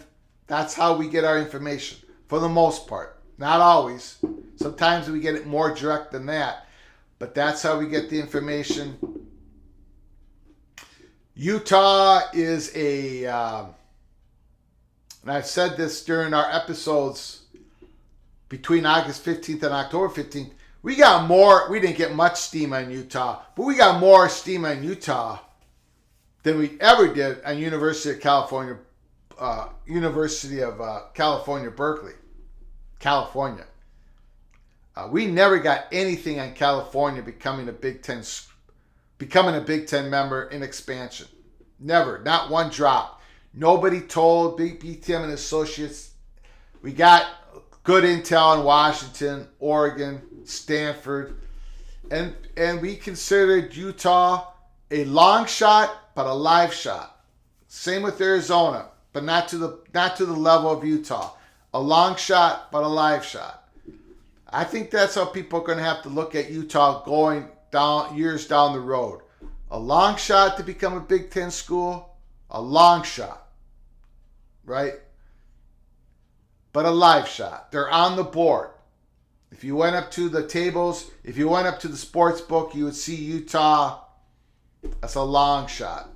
that's how we get our information for the most part. Not always. Sometimes we get it more direct than that, but that's how we get the information. Utah is and I've said this during our episodes between August 15th and October 15th, we didn't get much steam on Utah, but we got more steam on Utah than we ever did on University of California, Berkeley, California. We never got anything on California becoming a Big Ten member in expansion. Never, not one drop. Nobody told BTM and Associates. We got good intel in Washington, Oregon, Stanford, and we considered Utah a long shot, but a live shot. Same with Arizona, but not to the level of Utah. A long shot, but a live shot. I think that's how people are going to have to look at Utah going down years down the road. A long shot to become a Big Ten school, a long shot, right? But a live shot. They're on the board. If you went up to the tables, if you went up to the sports book, you would see Utah. That's a long shot.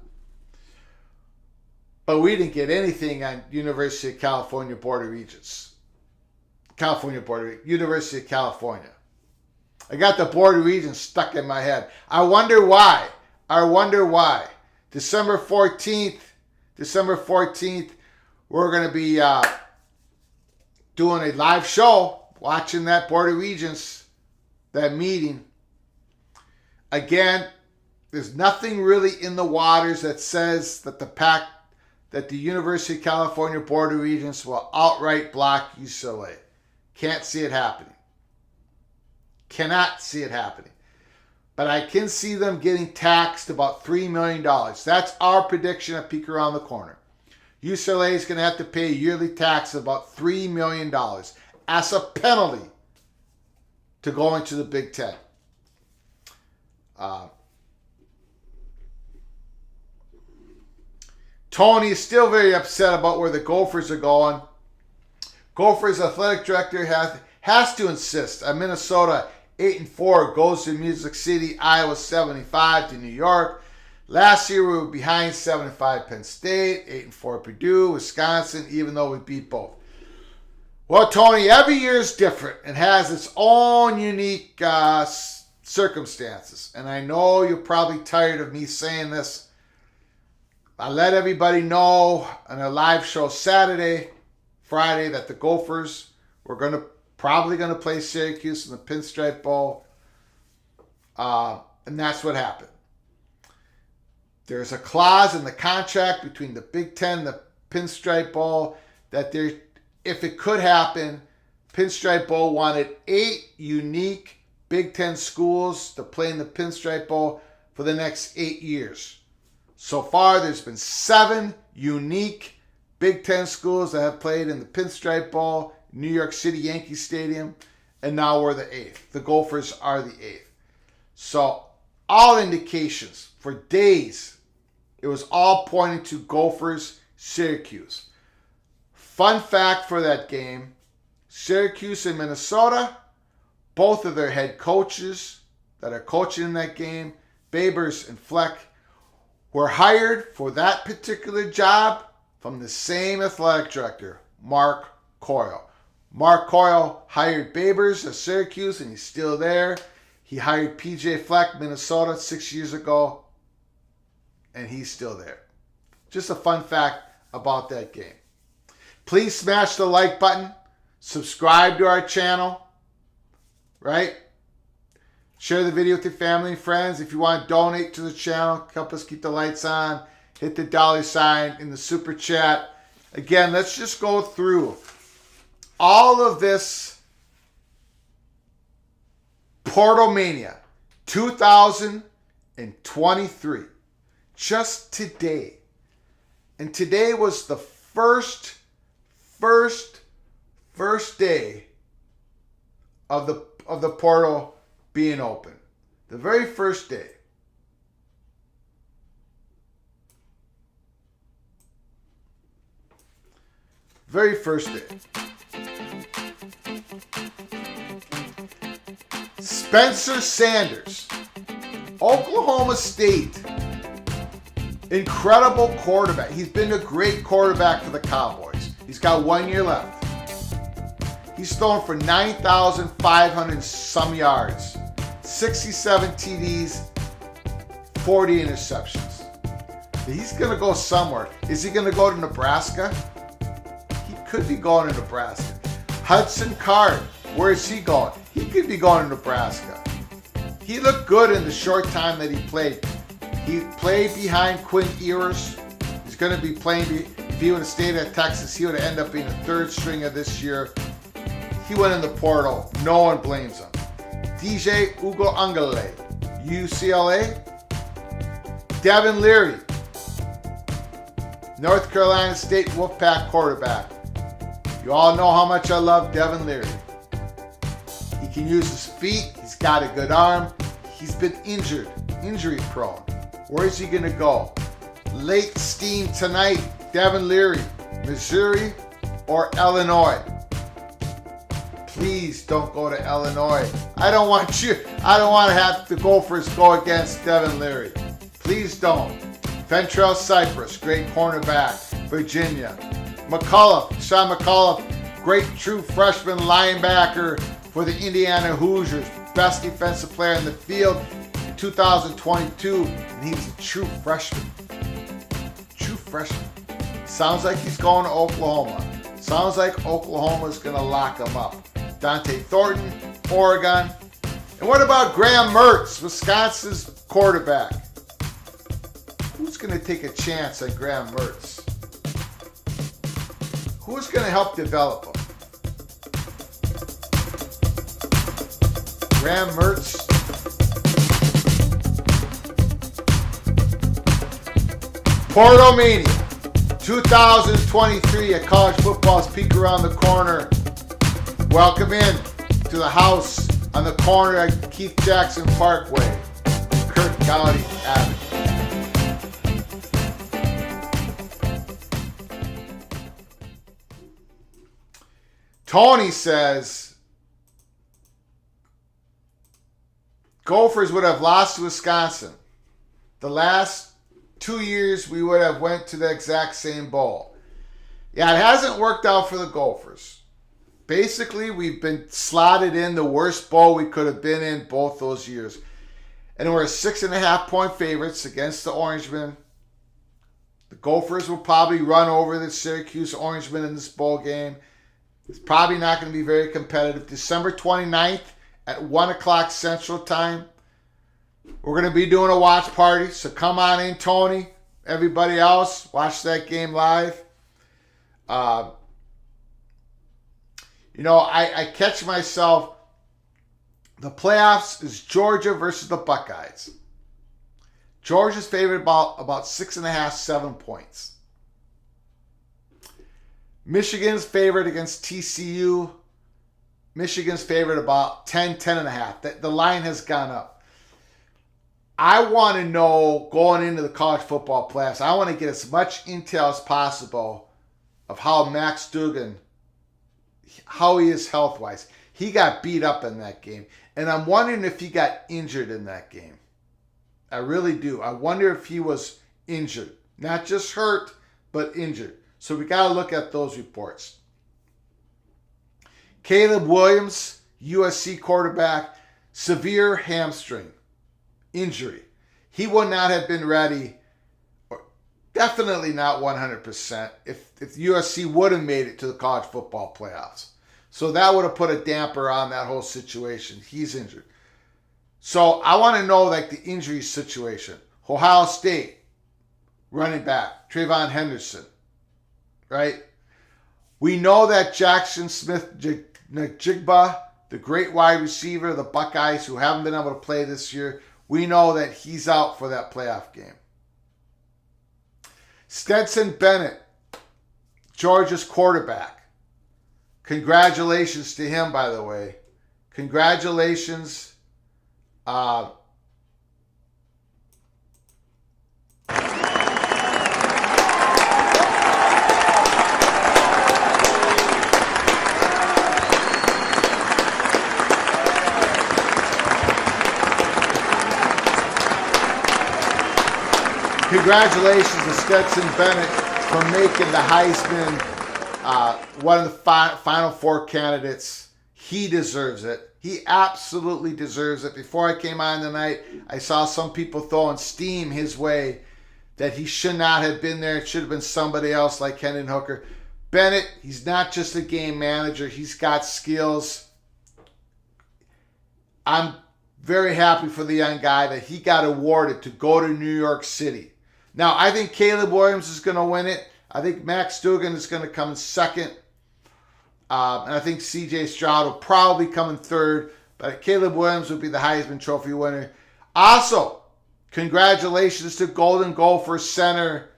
But we didn't get anything on University of California Board of Regents. University of California. I got the Board of Regents stuck in my head. I wonder why. December 14th, we're going to be doing a live show, watching that Board of Regents, that meeting. Again, there's nothing really in the waters that says that the University of California Board of Regents will outright block UCLA. Can't see it happening. Cannot see it happening. But I can see them getting taxed about $3 million. That's our prediction at Peek Around the Corner. UCLA is going to have to pay a yearly tax of about $3 million as a penalty to go into the Big Ten. Tony is still very upset about where the Gophers are going. Gophers athletic director has to insist on Minnesota 8-4 goes to Music City, Iowa 75 to New York. Last year we were behind 7-5 Penn State, 8-4 Purdue, Wisconsin, even though we beat both. Well, Tony, every year is different and has its own unique circumstances. And I know you're probably tired of me saying this. I let everybody know on a live show Friday, that the Gophers were probably going to play Syracuse in the Pinstripe Bowl. And that's what happened. There's a clause in the contract between the Big Ten and the Pinstripe Bowl that if it could happen, Pinstripe Bowl wanted 8 unique Big Ten schools to play in the Pinstripe Bowl for the next 8 years. So far, there's been 7 unique Big Ten schools that have played in the Pinstripe Bowl, New York City Yankee Stadium, and now we're the 8th. The Gophers are the 8th. So all indications for days, it was all pointing to Gophers, Syracuse. Fun fact for that game, Syracuse and Minnesota, both of their head coaches that are coaching in that game, Babers and Fleck, were hired for that particular job from the same athletic director, Mark Coyle. Mark Coyle hired Babers at Syracuse, and he's still there. He hired PJ Fleck, Minnesota, 6 years ago, and he's still there. Just a fun fact about that game. Please smash the like button. Subscribe to our channel, right? Share the video with your family and friends. If you want to donate to the channel, help us keep the lights on, hit the $ in the super chat. Again, let's just go through all of this PortalMania 2023. Just today. And today was the first day of the portal being open. The very first day. Very first day. Spencer Sanders, Oklahoma State. Incredible quarterback. He's been a great quarterback for the Cowboys. He's got 1 year left. He's thrown for 9,500 some yards, 67 TDs, 40 interceptions. He's going to go somewhere. Is he going to go to Nebraska? He could be going to Nebraska. Hudson Card, where is he going? He could be going to Nebraska. He looked good in the short time that he played. He played behind Quinn Ewers. He's going to be playing, if he would have stayed at Texas, he would have ended up being a third stringer this year. He went in the portal. No one blames him. DJ Ugoangale, UCLA. Devin Leary, North Carolina State Wolfpack quarterback. You all know how much I love Devin Leary. He can use his feet. He's got a good arm. He's been injury prone. Where is he going to go? Late steam tonight. Devin Leary, Missouri or Illinois? Please don't go to Illinois. I don't want to have the Gophers go against Devin Leary. Please don't. Ventrell Cypress, great cornerback, Virginia. Sean McCullough, great true freshman linebacker for the Indiana Hoosiers. Best defensive player in the field in 2022, and he was a true freshman. Sounds like he's going to Oklahoma. Sounds like Oklahoma's going to lock him up. Dante Thornton, Oregon. And what about Graham Mertz, Wisconsin's quarterback? Who's going to take a chance on Graham Mertz? Who's going to help develop him? Graham Mertz. PortalMania 2023 at college football's peak around the corner. Welcome in to the house on the corner at Keith Jackson Parkway, Kirk County Avenue. Tony says, Gophers would have lost to Wisconsin. The last 2 years, we would have went to the exact same bowl. Yeah, it hasn't worked out for the Gophers. Basically, we've been slotted in the worst bowl we could have been in both those years. And we're 6.5-point favorites against the Orangemen. The Gophers will probably run over the Syracuse Orangemen in this bowl game. It's probably not going to be very competitive. December 29th at 1 o'clock Central Time. We're going to be doing a watch party, so come on in, Tony. Everybody else, watch that game live. I catch myself. The playoffs is Georgia versus the Buckeyes. Georgia's favored about 6.5, 7 points. Michigan's favored against TCU. Michigan's favored about 10.5. The line has gone up. I want to know, going into the college football playoffs, I want to get as much intel as possible of how Max Duggan, how he is health-wise. He got beat up in that game. And I'm wondering if he got injured in that game. I really do. I wonder if he was injured. Not just hurt, but injured. So we got to look at those reports. Caleb Williams, USC quarterback, severe hamstring injury. He would not have been ready, or definitely not 100%, if USC would have made it to the college football playoffs. So that would have put a damper on that whole situation. He's injured. So I want to know, like, the injury situation. Ohio State, running back, Trayvon Henderson, right? We know that Jackson Smith-Njigba, the great wide receiver, the Buckeyes, who haven't been able to play this year, we know that he's out for that playoff game. Stetson Bennett, Georgia's quarterback. Congratulations to him, by the way. Congratulations. Congratulations to Stetson Bennett for making the Heisman one of the final four candidates. He deserves it. He absolutely deserves it. Before I came on tonight, I saw some people throwing steam his way that he should not have been there. It should have been somebody else like Hendon Hooker. Bennett, he's not just a game manager. He's got skills. I'm very happy for the young guy that he got awarded to go to New York City. Now, I think Caleb Williams is going to win it. I think Max Duggan is going to come in second. And I think C.J. Stroud will probably come in third. But Caleb Williams will be the Heisman Trophy winner. Also, congratulations to Golden Gopher center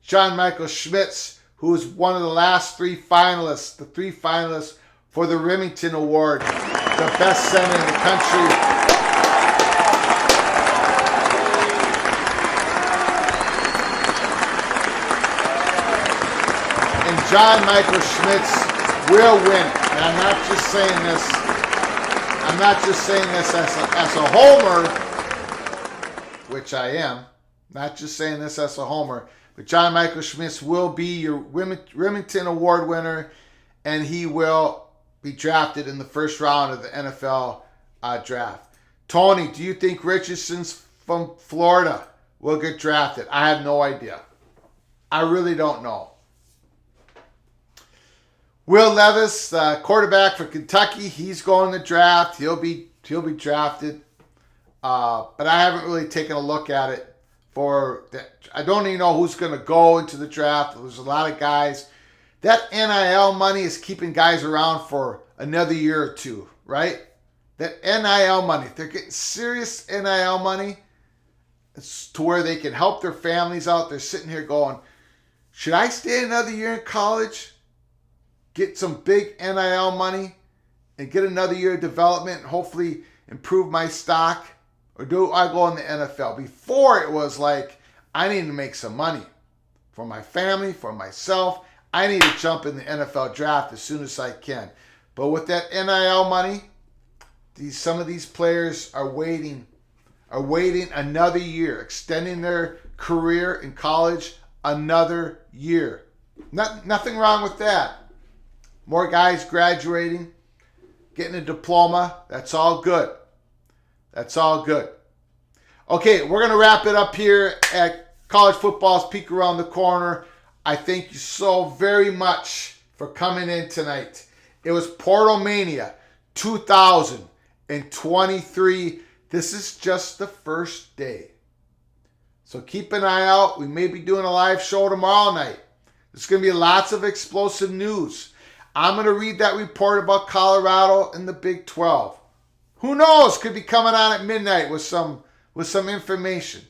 John Michael Schmitz, who is one of the last three finalists, the three finalists for the Remington Award, the best center in the country. And John Michael Schmitz will win it. And I'm not just saying this as a homer, which I am. Not just saying this as a homer. But John Michael Schmitz will be your Remington Award winner, and he will be drafted in the first round of the NFL draft. Tony, do you think Richardson's from Florida will get drafted? I have no idea. I really don't know. Will Levis, quarterback for Kentucky, he's going to draft. He'll be drafted. But I haven't really taken a look at it. I don't even know who's going to go into the draft. There's a lot of guys. That NIL money is keeping guys around for another year or two, right? That NIL money, they're getting serious NIL money. It's to where they can help their families out. They're sitting here going, should I stay another year in college, get some big NIL money, and get another year of development and hopefully improve my stock? Or do I go in the NFL? Before it was like, I need to make some money for my family, for myself. I need to jump in the NFL draft as soon as I can. But with that NIL money, some of these players are waiting another year, extending their career in college another year. Nothing wrong with that. More guys graduating, getting a diploma. That's all good. That's all good. Okay, we're going to wrap it up here at College Football's Peek Around the Corner. I thank you so very much for coming in tonight. It was PortalMania 2023. This is just the first day. So keep an eye out. We may be doing a live show tomorrow night. There's going to be lots of explosive news. I'm going to read that report about Colorado and the Big 12. Who knows? Could be coming on at midnight with some information.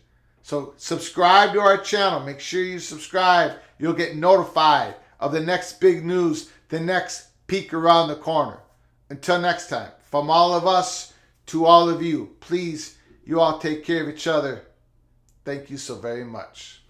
So subscribe to our channel. Make sure you subscribe. You'll get notified of the next big news, the next peek around the corner. Until next time, from all of us to all of you, please, you all take care of each other. Thank you so very much.